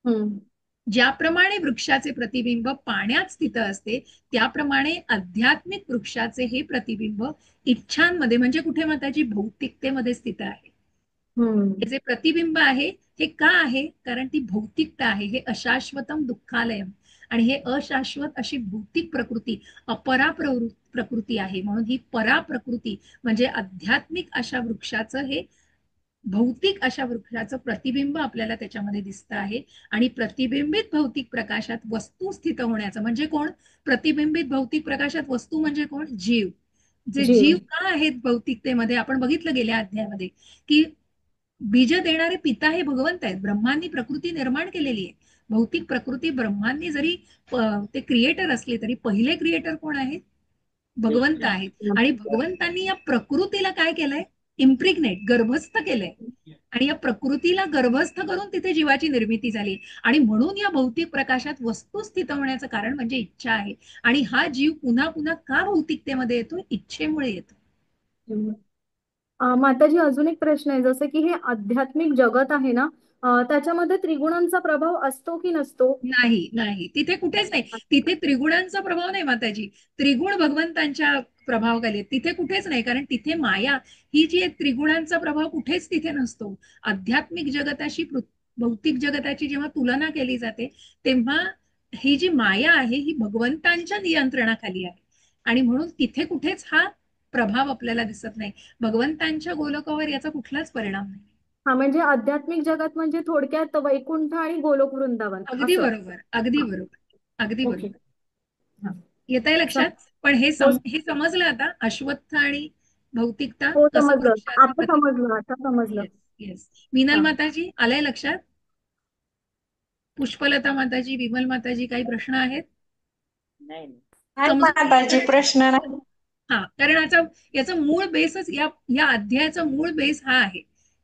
हम्म ज्याप्रमाणे वृक्षाचे प्रतिबिंब पाण्यात स्थित असते त्याप्रमाणे आध्यात्मिक वृक्षाचे हे प्रतिबिंब इच्छांमध्ये म्हणजे कुठे माताजी? भौतिकतेमध्ये स्थित आहे. हम्म हे जे प्रतिबिंब आहे हे का आहे? कारण ती भौतिकता आहे. हे अशाश्वतम दुःखालयम, आणि हे अशाश्वत अशी भौतिक प्रकृती अपरा प्रकृती आहे. म्हणून ही परा प्रकृती म्हणजे आध्यात्मिक अशा वृक्षाचं हे भौतिक अशा वृक्षाचं प्रतिबिंब आपल्याला त्याच्यामध्ये दिसत आहे. आणि प्रतिबिंबित भौतिक प्रकाशात वस्तू स्थित होण्याचं म्हणजे कोण? प्रतिबिंबित भौतिक प्रकाशात वस्तू म्हणजे कोण? जीव. जे जीव. जीव का आहेत भौतिकतेमध्ये आपण बघितलं गेल्या अध्यायामध्ये की बीज देणारे पिता हे भगवंत आहेत. ब्रह्मांनी प्रकृती निर्माण केलेली आहे. भौतिक प्रकृती ब्रह्मांनी जरी ते क्रिएटर असले तरी पहिले क्रिएटर कोण आहेत? भगवंत आहेत. आणि भगवंतांनी या प्रकृतीला काय केलंय? इम्प्रिग्नेट, गर्भस्थ केलंय. आणि या प्रकृतीला गर्भस्थ करून तिथे जीवाची निर्मिती झाली. आणि म्हणून या भौतिक प्रकाशात वस्तू स्थित होण्याचं कारण म्हणजे इच्छा आहे. आणि हा जीव पुन्हा पुन्हा का भौतिकतेमध्ये येतो? इच्छेमुळे येतो. माताजी अजून एक प्रश्न आहे जसं की हे आध्यात्मिक जगत आहे ना, त्याच्यामध्ये त्रिगुणांचा प्रभाव असतो की नसतो. नाही नाही, तिथे कुठेच नाही. तिथे त्रिगुणांचा प्रभाव नाही माताजी. त्रिगुण भगवंतांच्या प्रभावाखाली आहेत. तिथे कुठेच नाही, कारण तिथे माया ही जी एक त्रिगुणांचा प्रभाव कुठेच तिथे नसतो. आध्यात्मिक जगताशी भौतिक जगताची जेव्हा तुलना केली जाते तेव्हा ही जी माया आहे ही भगवंतांच्या नियंत्रणाखाली आहे. आणि म्हणून तिथे कुठेच हा प्रभाव आपल्याला दिसत नाही. भगवंतांच्या गोलकावर याचा कुठलाच परिणाम नाही. हा म्हणजे आध्यात्मिक जगत म्हणजे थोडक्यात वैकुंठ आणि गोलोक वृंदावन अगदी असं. बरोबर, अगदी बरोबर, अगदी ओके. बरोबर. येत आहे लक्षात? पण हो हे समजलं आता अश्वत्थ आणि भौतिकता हो कसं समजलं. वृक्षाचं आता समजलं आता समजलं. Yes yes. मीनल हा माताजी आलंय लक्षात? पुष्पलता माताजी, विमल माताजी, काही प्रश्न आहेत? नाही नाही समजून माताजी, प्रश्न नाही. हा, कारण आता याचा मूळ बेसच या अध्यायाचा मूळ बेस हा आहे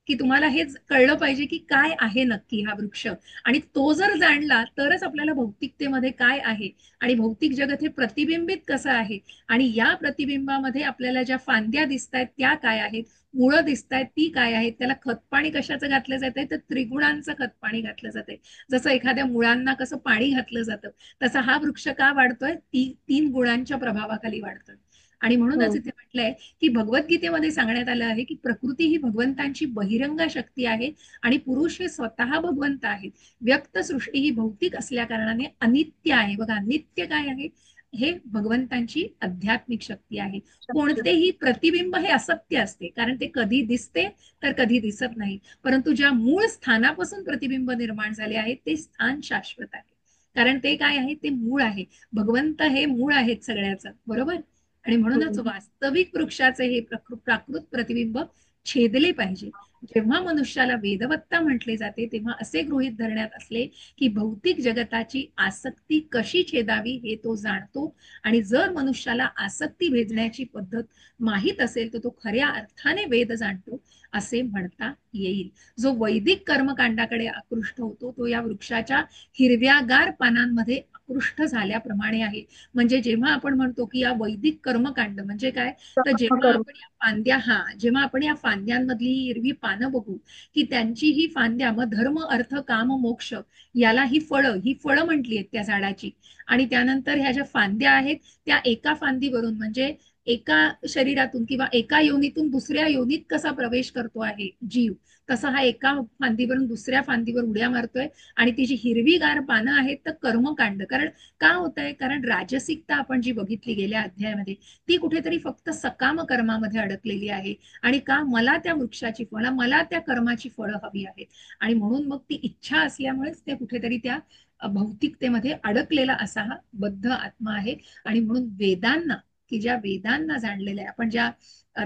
की तुम्हाला हेच कळलं पाहिजे की काय आहे नक्की हा वृक्ष, आणि तो जर जाणला तरच आपल्याला भौतिकतेमध्ये काय आहे आणि भौतिक जगत हे प्रतिबिंबित कसं आहे, आणि या प्रतिबिंबामध्ये आपल्याला ज्या फांद्या दिसत आहेत त्या काय आहेत, मुळं दिसत आहेत ती काय आहेत, त्याला खतपाणी कशाचं घातलं जात आहे, तर त्रिगुणांचं खतपाणी घातलं जाते. जसं एखाद्या मुळांना कसं पाणी घातलं जातं तसा हा वृक्ष का वाढतोय, तीन गुणांच्या प्रभावाखाली वाढतोय. आणि म्हणूनच इथे म्हटलंय की भगवद्गीतेमध्ये सांगण्यात आलं आहे की प्रकृती ही भगवंतांची बहिरंग शक्ती आहे आणि पुरुष हे स्वतः भगवंत आहेत. व्यक्त सृष्टी ही भौतिक असल्या कारणाने अनित्य आहे. बघा, नित्य काय आहे, हे भगवंतांची आध्यात्मिक शक्ती आहे. कोणतेही प्रतिबिंब हे असत्य असते, कारण ते कधी दिसते तर कधी दिसत नाही, परंतु ज्या मूळ स्थानापासून प्रतिबिंब निर्माण झाले आहे ते स्थान शाश्वत आहे, कारण ते काय आहे, ते मूळ आहे. भगवंत हे मूळ आहेत सगळ्याचं, बरोबर. आणि म्हणूनच वास्तविक वृक्षाचे हे प्राकृत प्रतिबिंब छेदले पाहिजे. जेव्हा मनुष्याला वेदवत्ता म्हटले जाते तेव्हा असे गृहीत धरण्यात असले की भौतिक जगताची आसक्ती कशी छेदावी हे तो जाणतो, आणि जर मनुष्याला आसक्ती भेदण्याची पद्धत माहीत असेल तर तो खऱ्या अर्थाने वेद जाणतो असे म्हणता येईल. जो वैदिक कर्मकांडाकडे आकृष्ट होतो तो या वृक्षाच्या हिरव्यागार पानांमध्ये आकृष्ट झाल्याप्रमाणे आहे. म्हणजे जेव्हा आपण म्हणतो की या वैदिक कर्मकांड म्हणजे काय, तर जेव्हा आपण या फांद्यांमधली हिरवी पानं बघू की त्यांची ही फांद्या, मग धर्म अर्थ काम मोक्ष, याला ही फळं म्हटली आहेत त्या झाडाची, आणि त्यानंतर ह्या ज्या फांद्या आहेत त्या एका फांदीवरून म्हणजे एका शरीरातून किंवा एका योनीतून दुसऱ्या योनीत कसा प्रवेश करतो आहे जीव, तसा हा एका फांदीवरून दुसऱ्या फांदीवर उड्या मारतोय. आणि ती जी हिरवीगार पानं आहेत तर कर्मकांड, कारण का होत आहे, कारण राजसिकता आपण जी बघितली गेल्या अध्यायामध्ये ती कुठेतरी फक्त सकाम कर्मामध्ये अडकलेली आहे. आणि का, मला त्या वृक्षाची फळं, मला त्या कर्माची फळं हवी आहेत, आणि म्हणून मग ती इच्छा असल्यामुळेच ते कुठेतरी त्या भौतिकतेमध्ये अडकलेला असा हा बद्ध आत्मा आहे. आणि म्हणून वेदांना, की ज्या वेदांना जाणलेल्या आहे, आपण ज्या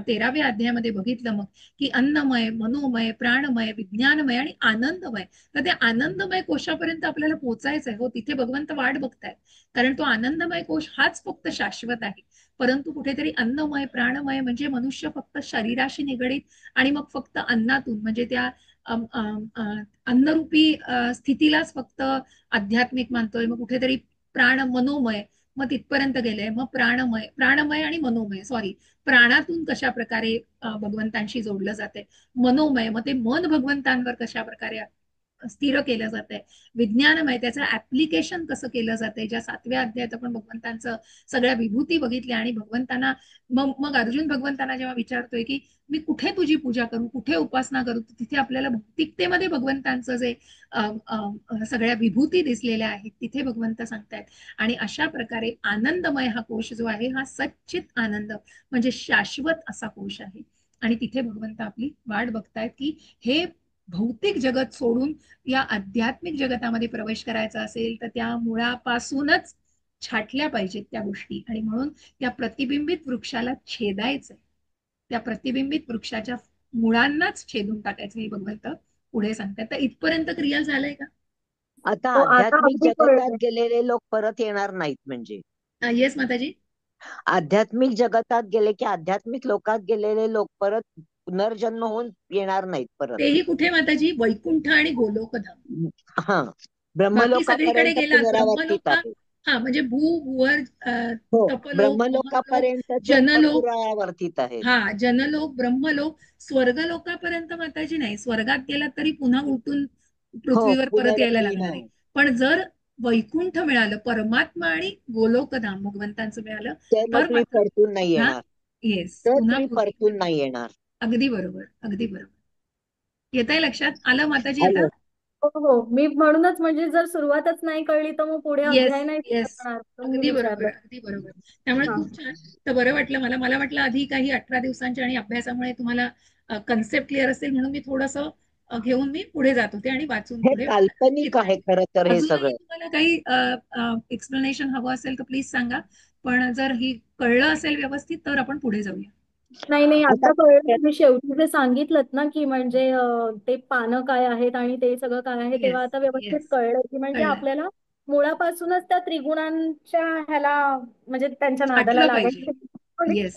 13व्या अध्यायामध्ये बघितलं मग की अन्नमय, मनोमय, प्राणमय, विज्ञानमय आणि आनंदमय, तर त्या आनंदमय कोशापर्यंत आपल्याला पोहोचायचं आहे. हो, तिथे भगवंत वाट बघतायत, कारण तो आनंदमय कोश हाच फक्त शाश्वत आहे. परंतु कुठेतरी अन्नमय, प्राणमय म्हणजे मनुष्य फक्त शरीराशी निगडीत आणि मग फक्त अन्नातून म्हणजे त्या अन्नरूपी स्थितीलाच फक्त आध्यात्मिक मानतोय. मग कुठेतरी मनोमय, मग तिथपर्यंत गेलंय. मग प्राणमय आणि मनोमय, सॉरी, प्राणातून कशा प्रकारे भगवंतांशी जोडलं जाते. मनोमय, मग ते मन भगवंतांवर कशा प्रकारे स्थिर केलं जात आहे. विज्ञानमय, त्याचं ऍप्लिकेशन कसं केलं जातंय. ज्या 7व्या अध्यायात आपण भगवंतांचं सगळ्या विभूती बघितल्या आणि भगवंतांना मग अर्जुन भगवंतांना जेव्हा विचारतोय की मी कुठे तुझी पूजा करू, कुठे उपासना करू, तिथे आपल्याला भौतिकतेमध्ये भगवंतांचं जे सगळ्या विभूती दिसलेल्या आहेत तिथे भगवंत सांगतायत. आणि अशा प्रकारे आनंदमय हा कोश जो आहे हा सच्चित आनंद म्हणजे शाश्वत असा कोश आहे. आणि तिथे भगवंत आपली वाट बघतायत की हे भौतिक जगत सोडून या आध्यात्मिक जगतामध्ये प्रवेश करायचा असेल तर त्या मुळापासूनच छाटल्या पाहिजेत त्या गोष्टी, आणि म्हणून त्या प्रतिबिंबित वृक्षाला छेदायचंय, त्या प्रतिबिंबित वृक्षाच्या मुळांनाच छेदून टाकायचं हे भगवंत पुढे सांगतात. तर इथपर्यंत क्लिअर झालंय का? आता हो, आता आध्यात्मिक अगदी जगतात कळलं. गेलेले लोक परत येणार नाहीत म्हणजे येस माताजी. आध्यात्मिक जगतात गेले की आध्यात्मिक लोकात गेलेले लोक परत पुनर्जन्म होऊन येणार नाहीत परत. तेही कुठे माताजी? वैकुंठ आणि गोलोकधाम. हा, बाकी सगळीकडे ब्रह्मलोकापर्यंत गेलात पुनरावर्तित ब्रह्मलोक, आहे. हा म्हणजे भूवर, हो, तपलोक, महलोक, ब्रह्मलोकापर्यंतच जनलोक, पुनरावर्तित आहेत. हा जनलोक, ब्रह्मलोक, स्वर्गलोकापर्यंत माताजी नाही. स्वर्गात गेला तरी पुन्हा उठून हो, पृथ्वीवर परत यायला पुनरपी लागणार हा. आहे. पण जर वैकुंठ मिळालं, परमात्मा आणि गोलोकधाम भगवंतांचं मिळालं तर मग तर तुम्ही मात्र परतून नाही हा, येणार. येस, तर पुन्हा तुम्ही परतून नाही येणार. अगदी बरोबर, अगदी बरोबर. येत आहे लक्षात आलं माताजी आता? आलं. हो हो, मी म्हणूनच म्हणजे जर सुरुवातच नाही कळली तर मग पुढे येस, अध्याय नाही येस, करणार म्हणून मी अगदी बरोबर, विचारलं. अगदी बरोबर. त्यामुळे हा खूप छान. तर बरं वाटलं मला वाटलं आधी काही 18 दिवसांच्या आणि अभ्यासामुळे तुम्हाला कन्सेप्ट क्लिअर असेल म्हणून मी थोडंसं घेऊन मी पुढे जात होते आणि वाचून हे पुढे काल्पनिक शिकवते. आहे खरं तर हे अजूनही सगळं. तुम्हाला काही एक्सप्लेनेशन हवं असेल तर प्लीज सांगा, पण जर ही कळलं असेल व्यवस्थित तर आपण पुढे जाऊया. नाही नाही, आता आता कळलं. तुम्ही शेवटी जे सांगितलं ना, की म्हणजे ते पानं काय आहेत आणि ते सगळं काय आहे, तेव्हा येस आता व्यवस्थित येस, कळलं, की म्हणजे कळलं. आपल्याला मुळापासूनच त्या त्रिगुणांच्या ह्याला म्हणजे त्यांच्या नादाला हटलं पाहिजे. लागायचं. येस.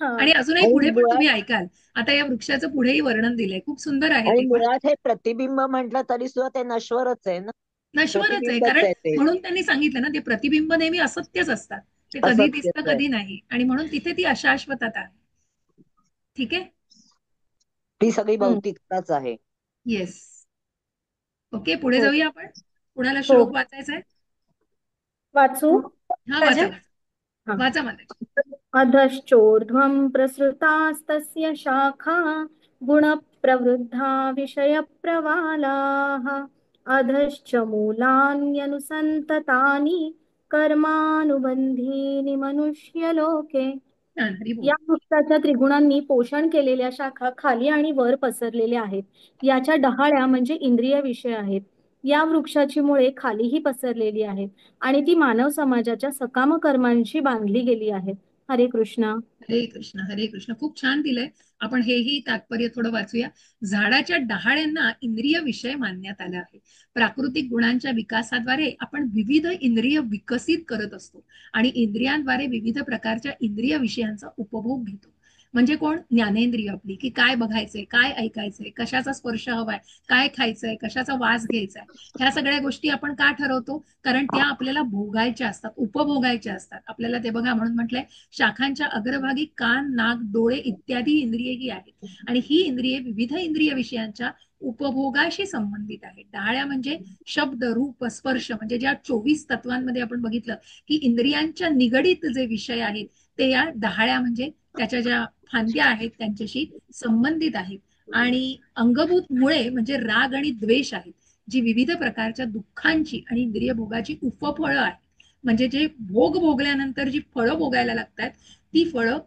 हा. आणि अजूनही आणि पुढे पण तुम्ही मुळात ऐकाल. आता या वृक्षाचं पुढेही वर्णन दिलंय, खूप सुंदर आहे आणि ते पण. मुळात हे प्रतिबिंब म्हटलं तरी सुद्धा ते नश्वरच आहे ना. नश्वरच आहे, प्रतिबिंबच कारण आहे ते. म्हणून त्यांनी सांगितलं ना, ते प्रतिबिंब नेहमी असत्यच असतात. ते कधी दिसतं असत्यच आहे. कधी नाही, आणि म्हणून तिथे ती अशाश्वतता आहे. ठीक आहे. ती सगळी हम्म. भौतिकताच आहे. येस. ओके, पुढे हो जाऊया आपण. कुणाला हो. श्लोक वाचायचा आहे? वाचू. हा, वाचा राजे वाचा. हा. वाचा माताजी. अधश्चोर्ध्वं प्रसृतास्तस्य शाखा गुणप्रवृद्धा विषयप्रवालाः अधश्च मूलान्यनुसन्ततानि कर्मानुबन्धीनि मनुष्यलोके. छान, हरी बोल. या वृक्षाच्या त्रिगुणांनी पोषण केलेल्या शाखा खाली आणि वर पसरलेल्या आहेत. याच्या डहाळ्या म्हणजे इंद्रिय विषय आहेत. या वृक्षाची मुळे खालीही पसरलेली आहेत आणि ती मानव समाजाच्या सकाम कर्मांशी बांधली गेली आहेत. हरे कृष्णा. हरे कृष्ण हरे कृष्ण. खूप छान दिलंय. आपण हेही तात्पर्य थोडं वाचूया. झाडाच्या डहाळ्यांना इंद्रिय विषय मानण्यात आला आहे. प्राकृतिक गुणांच्या विकासाद्वारे आपण विविध इंद्रिय विकसित करत असतो आणि इंद्रियांद्वारे विविध प्रकारच्या इंद्रिय विषयांचा उपभोग घेतो. म्हणजे कोण? ज्ञानेंद्रिय आपली, की काय बघायचंय, काय ऐकायचंय, कशाचा स्पर्श हवाय, काय खायचंय, कशाचा वास घ्यायचाय. ह्या सगळ्या गोष्टी आपण का ठरवतो? कारण त्या आपल्याला भोगायच्या असतात, उपभोगायच्या असतात. आपल्याला ते बघा, म्हणून म्हटलंय शाखांच्या अग्रभागी कान, नाक, डोळे इत्यादी इंद्रियही आहेत आणि ही इंद्रिये विविध इंद्रिय विषयांच्या उपभोगाशी संबंधित आहेत. डहाळ्या म्हणजे शब्द, रूप, स्पर्श, म्हणजे ज्या 24 तत्वांमध्ये आपण बघितलं की इंद्रियांच्या निगडीत जे विषय आहेत ते या डहाळ्या म्हणजे त्याच्या ज्या फांद्या आहेत त्यांच्याशी संबंधित आहेत. आणि अंगभूत मुळे म्हणजे राग आणि द्वेष आहेत, जी विविध प्रकारच्या दुःखांची आणि इंद्रिय भोगाची उपफळं आहेत. म्हणजे जे भोग भोगल्यानंतर जी फळं भोगायला लागतात ती फळं,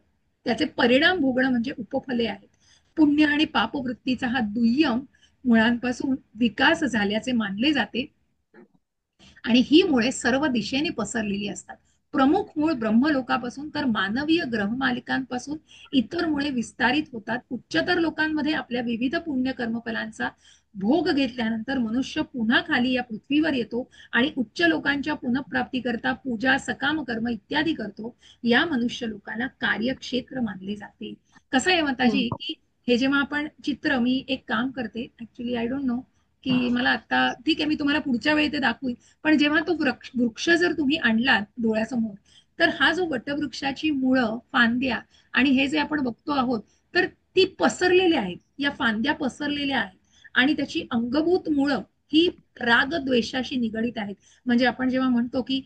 त्याचे परिणाम भोगणं म्हणजे उपफले आहेत. पुण्य आणि पापवृत्तीचा हा दुय्यम मुळांपासून विकास झाल्याचे मानले जाते आणि ही मुळे सर्व दिशेने पसरलेली असतात. प्रमुख मूळ ब्रह्मलोकापासून तर मानवीय ग्रहमालिकांपासून इतर मुळे विस्तारित होतात. उच्चतर लोकांमध्ये आपल्या विविध पुण्य कर्मफलांचा भोग घेतल्यानंतर मनुष्य पुन्हा खाली या पृथ्वीवर येतो आणि उच्च लोकांच्या पुनःप्राप्तीकरता पूजा, सकाम कर्म इत्यादी करतो. या मनुष्य लोकांना कार्यक्षेत्र मानले जाते. कसं आहे हम्म. माताजी, की हे जेव्हा आपण चित्र, मी एक काम करते ऍक्च्युली, आय डोंट नो की मला आता, ठीक आहे मी तुम्हाला पुढच्या वेळी ते दाखवीन, पण जेव्हा तो वृक्ष जर तुम्ही आणलात डोळ्यासमोर, तर हा जो वटवृक्षाची मुळं, फांद्या आणि हे जे आपण बघतो आहोत, तर ती पसरलेल्या आहेत, या फांद्या पसरलेल्या आहेत आणि त्याची अंगभूत मुळं ही राग द्वेषाशी निगडीत आहेत. म्हणजे आपण जेव्हा म्हणतो की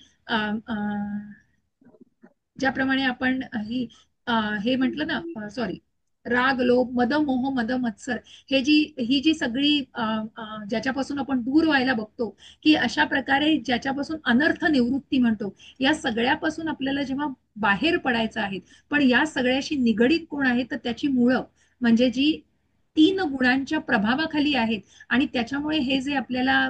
ज्याप्रमाणे आपण हे म्हटलं ना, सॉरी, राग, लोभ, मद, मोह, मद, मत्सर, ही जी सगळी ज्याच्यापासून आपण दूर व्हायला बघतो, की अशा प्रकारे ज्याच्यापासून अनर्थ निवृत्ती म्हणतो, या सगळ्यापासून आपल्याला जेव्हा बाहेर पडायचं आहे, पण या सगळ्याशी निगडीत कोण आहे, तर त्याची मुळं म्हणजे जी 3 गुणांच्या प्रभावाखाली आहेत आणि त्याच्यामुळे हे जे आपल्याला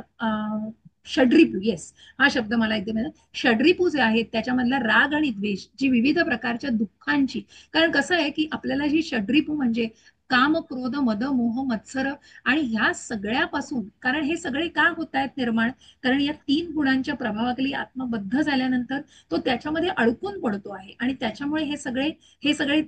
षड्रिपू, येस, हा शब्द मला एकदम षड्रिपू जे आहेत त्याच्यामधला राग आणि द्वेष, जी विविध प्रकारच्या दुःखांची, कारण कसं आहे की आपल्याला जी षड्रिपू म्हणजे काम, क्रोध, मद, मोह, मत्सर आणि ह्या सगळ्यापासून, कारण हे सगळे का होत आहेत निर्माण, कारण या 3 गुणांच्या प्रभावाखाली आत्मबद्ध झाल्यानंतर तो त्याच्यामध्ये अडकून पडतो आहे आणि त्याच्यामुळे हे सगळे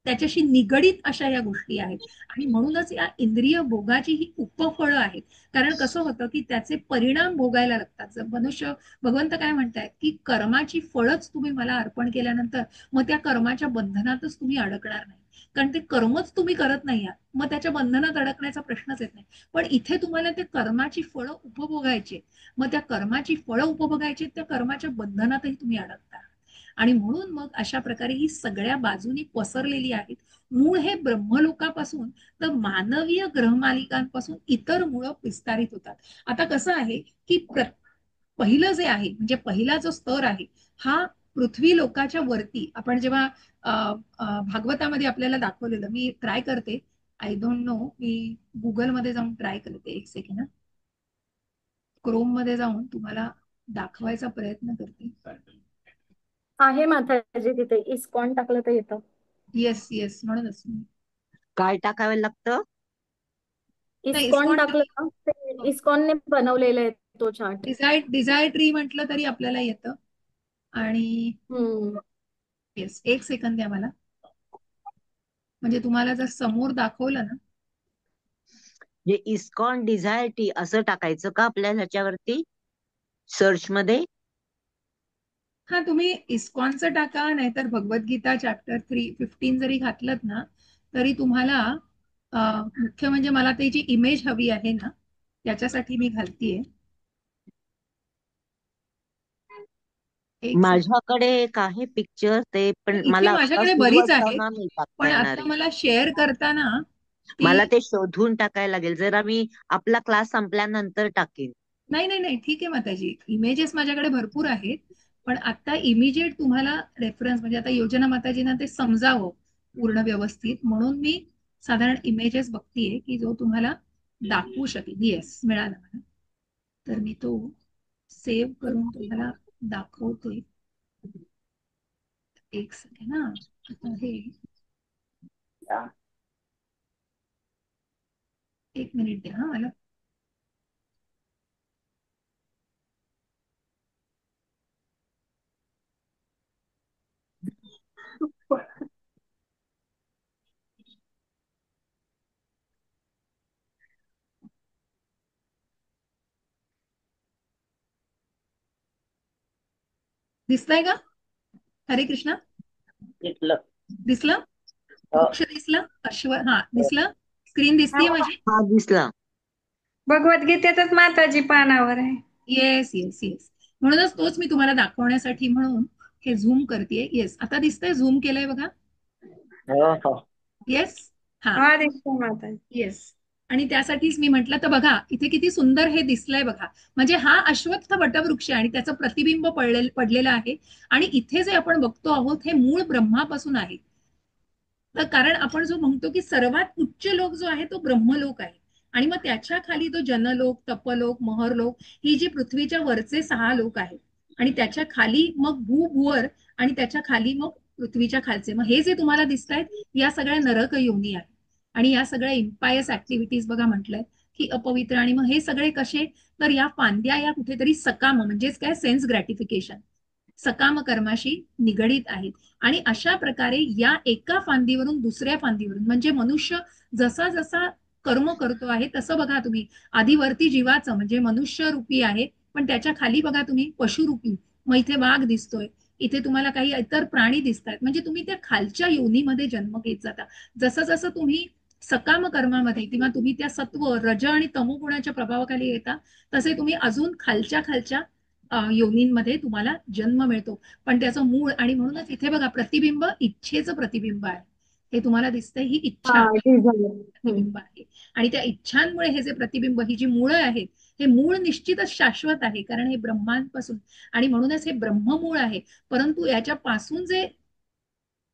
त्याच्याशी निगडीत अशा या गोष्टी आहेत आणि म्हणूनच या इंद्रिय भोगाची ही उपफळं आहेत. कारण कसं होतं की त्याचे परिणाम भोगायला लागतात. मनुष्य, भगवंत काय म्हणतायत की कर्माची फळच तुम्ही मला अर्पण केल्यानंतर मग त्या कर्माच्या बंधनातच तुम्ही अडकणार नाही, कारण ते कर्मच तुम्ही करत नाही आहात, मग त्याच्या बंधनात अडकण्याचा प्रश्नच येत नाही. पण इथे तुम्हाला ते कर्माची फळं उपभोगायची, मग त्या कर्माची फळं उपभोगायची, त्या कर्माच्या बंधनातही तुम्ही अडकता. आणि म्हणून मग अशा प्रकारे ही सगळ्या बाजूनी पसरलेली आहेत. मूळ हे ब्रह्मलोकापासून तर मानवीय ग्रहमालिकांपासून इतर मुळं विस्तारित होतात. आता कसं आहे की पहिलं जे आहे, म्हणजे पहिला जो स्तर आहे, हा पृथ्वी लोकाच्या वरती, आपण जेव्हा भागवतामध्ये आपल्याला दाखवलेलं, मी ट्राय करते, आय डोंट नो, मी गुगलमध्ये जाऊन ट्राय करते, एक सेकंड, क्रोम मध्ये जाऊन तुम्हाला दाखवायचा प्रयत्न करते. आहे माताजी तिथे इस्कॉन टाकलं तर येतं. येस येस, म्हणूनच काय टाकावे लागतं? नाही, इस्कॉन इस्कॉन टाकलं ट्री. ना, ते इस्कॉनने बनवलेला आहे तो चार्ट. डिझायर ट्री म्हटलं तरी आपल्याला येतं. आणि हम्म. येस, एक सेकंद द्या मला. म्हणजे तुम्हाला जर समोर दाखवलं ना, जे इस्कॉन डिझायर टी असं टाकायचं का आपल्या ह्याच्यावरती सर्च मध्ये? हा, तुम्ही इस्कॉनचं टाका, नाहीतर भगवद्गीता चॅप्टर 15 जरी घातलं ना, तरी तुम्हाला मुख्य म्हणजे मला त्याची इमेज हवी आहे ना, त्याच्यासाठी मी घालतीये. एक सेकंड. माझ्याकडे एक आहे पिक्चर, ते पण इथे मला आता माझ्याकडे सुरू बरीच आहेत, असताना नाही टाकता पण येणार आता आहे. मला शेअर करताना ती. मला ते शोधून टाकायला लागेल, जरा मी आपला क्लास संपल्यानंतर टाकेन. नाही नाही नाही, ठीक आहे माताजी, इमेजेस माझ्याकडे भरपूर आहेत. पण आता इमिजिएट तुम्हाला रेफरन्स म्हणजे आता योजना माताजींना ते समजावं पूर्ण व्यवस्थित, म्हणून मी साधारण इमेजेस बघतीये की जो तुम्हाला दाखवू शकेल. येस, मिळाला मला. तर मी तो सेव्ह करून तुम्हाला दाखवते. एक सेकंड ना. आता हे एक मिनिट द्या हा मला. दिसतंय का? हरे कृष्णा. दिसलं? वृक्ष दिसलं? हा, दिसलं? स्क्रीन दिसतीये माझी? हा, दिसला. भगवद्गीतेतच माताजी पानावर आहे. येस येस येस, म्हणूनच तोच मी तुम्हाला दाखवण्यासाठी म्हणून हे झूम करतेय. येस, आता दिसतंय? झूम केलंय बघा. येस. हा. हा दिसतो माताजी. येस. आणि त्यासाठीच मी म्हटलं, तर बघा इथे किती सुंदर हे दिसलंय बघा. म्हणजे हा अश्वत्थ वटवृक्ष आणि त्याचं प्रतिबिंब पडलेलं आहे. आणि इथे जे आपण बघतो आहोत हे मूळ ब्रह्मापासून आहे. तर कारण आपण जो म्हणतो की सर्वात उच्च लोक जो आहे तो ब्रह्मलोक आहे. आणि मग त्याच्या खाली तो जनलोक, तपलोक, महरलोक, ही जी पृथ्वीच्या वरचे 6 लोक आहेत. आणि त्याच्या खाली मग भूभुवर, आणि त्याच्या खाली मग पृथ्वीच्या खालचे. मग हे जे तुम्हाला दिसत आहेत या सगळ्या नरक योनी आहेत. आणि या सगळ्या इम्पायस ऍक्टिव्हिटीज बघा म्हटलंय की अपवित्र. आणि मग हे सगळे कसे, तर या फांद्या या कुठेतरी सकाम म्हणजेच काय, सेन्स ग्रॅटिफिकेशन, सकाम कर्माशी निगडीत आहेत. आणि अशा प्रकारे या एका फांदीवरून दुसऱ्या फांदीवरून, म्हणजे मनुष्य जसा जसा कर्म करतो आहे तसं बघा तुम्ही, आधीवरती जीवाचं म्हणजे मनुष्य रूपी आहे, पण त्याच्या खाली बघा तुम्ही पशुरूपी. मग इथे वाघ दिसतोय, इथे तुम्हाला काही इतर प्राणी दिसत आहेत. म्हणजे तुम्ही त्या खालच्या योनीमध्ये जन्म घेत जाता. जसं जसं तुम्ही सकाम कर्मामध्ये किंवा तुम्ही त्या सत्व, रज आणि तमोगुणाच्या प्रभावाखाली येता, तसे तुम्ही अजून खालच्या खालच्या योनींमध्ये तुम्हाला जन्म मिळतो. पण त्याचं मूळ, आणि म्हणूनच इथे बघा प्रतिबिंब इच्छेचं प्रतिबिंब आहे. हे तुम्हाला दिसतंय, ही इच्छा हा, डिझायर. प्रतिबिंब आहे. आणि त्या इच्छांमुळे हे जे प्रतिबिंब, ही जी मुळं आहेत, हे मूळ निश्चितच शाश्वत आहे, कारण हे ब्रह्मांपासून, आणि म्हणूनच हे ब्रह्ममूळ आहे. परंतु याच्या पासून जे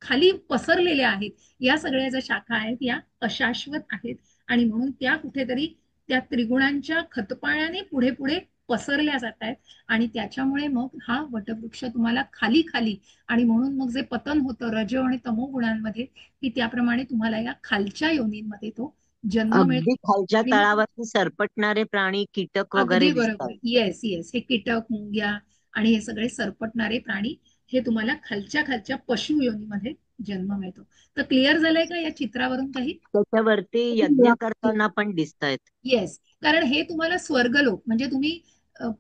खाली पसरलेल्या आहेत या सगळ्या ज्या शाखा आहेत या अशाश्वत आहेत. आणि म्हणून त्या कुठेतरी त्या त्रिगुणांच्या खतपाण्याने पुढे पुढे पसरल्या जात आहेत. आणि त्याच्यामुळे मग हा वटवृक्ष तुम्हाला खाली खाली, आणि म्हणून मग जे पतन होतं रज आणि तमो गुणांमध्ये, की त्याप्रमाणे तुम्हाला या खालच्या योनींमध्ये तो जन्म अगदी मिळतो. खालच्या आणि मग तळावरती सरपटणारे प्राणी, कीटक वगैरे अगदी दिसतात. बरोबर, येस येस, हे कीटक, मुंग्या आणि हे सगळे सरपटणारे प्राणी, हे तुम्हाला खालच्या खालच्या पशु योनीमध्ये जन्म मिळतो. तर क्लिअर झालंय का या चित्रावरून काही? त्याच्यावरती यज्ञ करताना पण दिसतायत. येस, कारण हे तुम्हाला स्वर्गलोक म्हणजे तुम्ही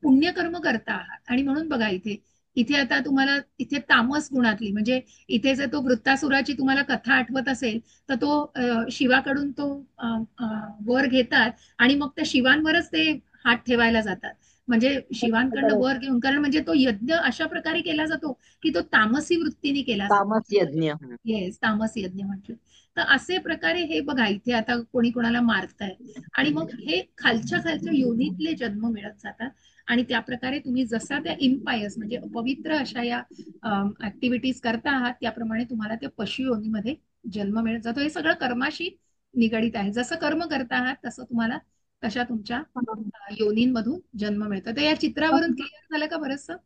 पुण्यकर्म करता आहात. आणि म्हणून बघा इथे, इथे आता तुम्हाला इथे तामस गुणातली, म्हणजे इथे जर तो वृत्तासुराची तुम्हाला कथा आठवत असेल, तर तो शिवाकडून तो वर घेतात आणि मग त्या शिवांवरच ते हात ठेवायला जातात. म्हणजे शिवांकडनं वर घेऊन, कारण म्हणजे तो यज्ञ अशा प्रकारे केला जातो की तो तामसी वृत्तीने केला जातो. तामस यज्ञ. येस, तामस यज्ञ म्हटलं. तर असे प्रकारे हे बघा इथे आता कोणी कोणाला मारताय, आणि मग हे खालच्या खालच्या योनीतले जन्म मिळत जातात. आणि त्या प्रकारे तुम्ही जसा त्या इम्पायस म्हणजे पवित्र अशा या ऍक्टिव्हिटीज करता आहात, त्याप्रमाणे तुम्हाला त्या पशु योनीमध्ये जन्म मिळत जातो. हे सगळं कर्माशी निगडित आहे. जसं कर्म करता आहात तसं तुम्हाला तशा तुमच्या योनींमधून जन्म मिळतो. तर या चित्रावरून क्लिअर झालं का बरंचसं?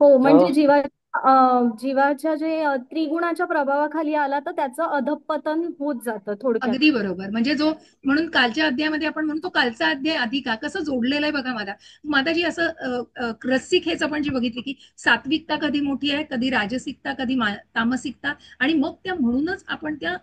हो, म्हणजे जीवाची जीवाच्या जे त्रिगुणाच्या प्रभावाखाली आला तर त्याचं अधःपतन होत जातं थोडक्यात. अगदी बरोबर. म्हणजे जो म्हणून कालच्या अध्यायामध्ये आपण म्हणतो कालचा अध्याय अधिका कसं जोडलेलं आहे बघा मला. माताजी असं रस्सी खेच आपण जी बघितली की सात्विकता कधी मोठी आहे, कधी राजसिकता, कधी तामसिकता, आणि मग त्या म्हणूनच आपण त्या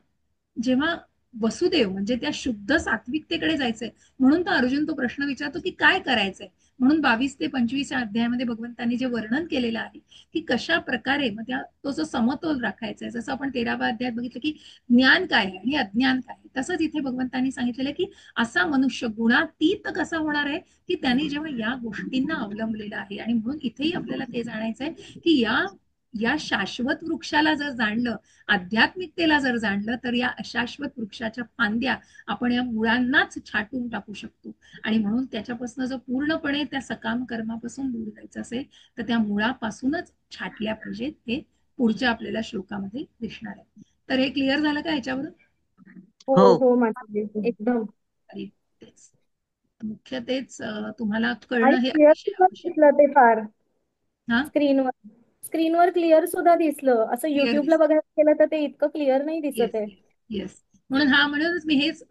जेव्हा वसुदेव म्हणजे त्या शुद्ध सात्विकतेकडे जायचंय म्हणून तर अर्जुन तो प्रश्न विचारतो की काय करायचंय. म्हणून 22 ते 25 अध्यायामध्ये भगवंतांनी जे वर्णन केलेलं आहे की कशा प्रकारे मग तो जो समतोल राखायचा आहे, जसं आपण 13व्या अध्यायात बघितलं की ज्ञान काय आहे आणि अज्ञान काय आहे, तसंच इथे भगवंतांनी सांगितलेलं की असा मनुष्य गुणातीत कसा होणार आहे की त्यांनी जेव्हा या गोष्टींना अवलंबलेलं आहे. आणि म्हणून इथेही आपल्याला ते जाणायचं आहे की या शाश्वत वृक्षाला जर जाणलं, आध्यात्मिकतेला जर जाणलं, तर या अशाश्वत वृक्षाच्या फांद्या आपण या मुळांनाच छाटून टाकू शकतो. आणि म्हणून त्याच्यापासून जर पूर्णपणे त्या सकाम कर्मापासून दूर जायचं असेल तर त्या मुळापासूनच छाटल्या पाहिजेत. हे पुढच्या आपल्याला श्लोकामध्ये दिसणार आहे. तर हे क्लिअर झालं का ह्याच्यावर? हो हो हो माताजी, एकदम. तेच मुख्य तेच तुम्हाला आणि कळणं हे क्लिअर अतिशय सुद्धा आवश्यक. दिसलं ते फार हा, स्क्रीनवर. स्क्रीनवर क्लिअर सुद्धा दिसलं. असं क्लिअर युट्यूबला बघायला गेलं तर ते इतकं क्लिअर नाही येस दिसत आहे. Yes yes. म्हणूनच मी हेच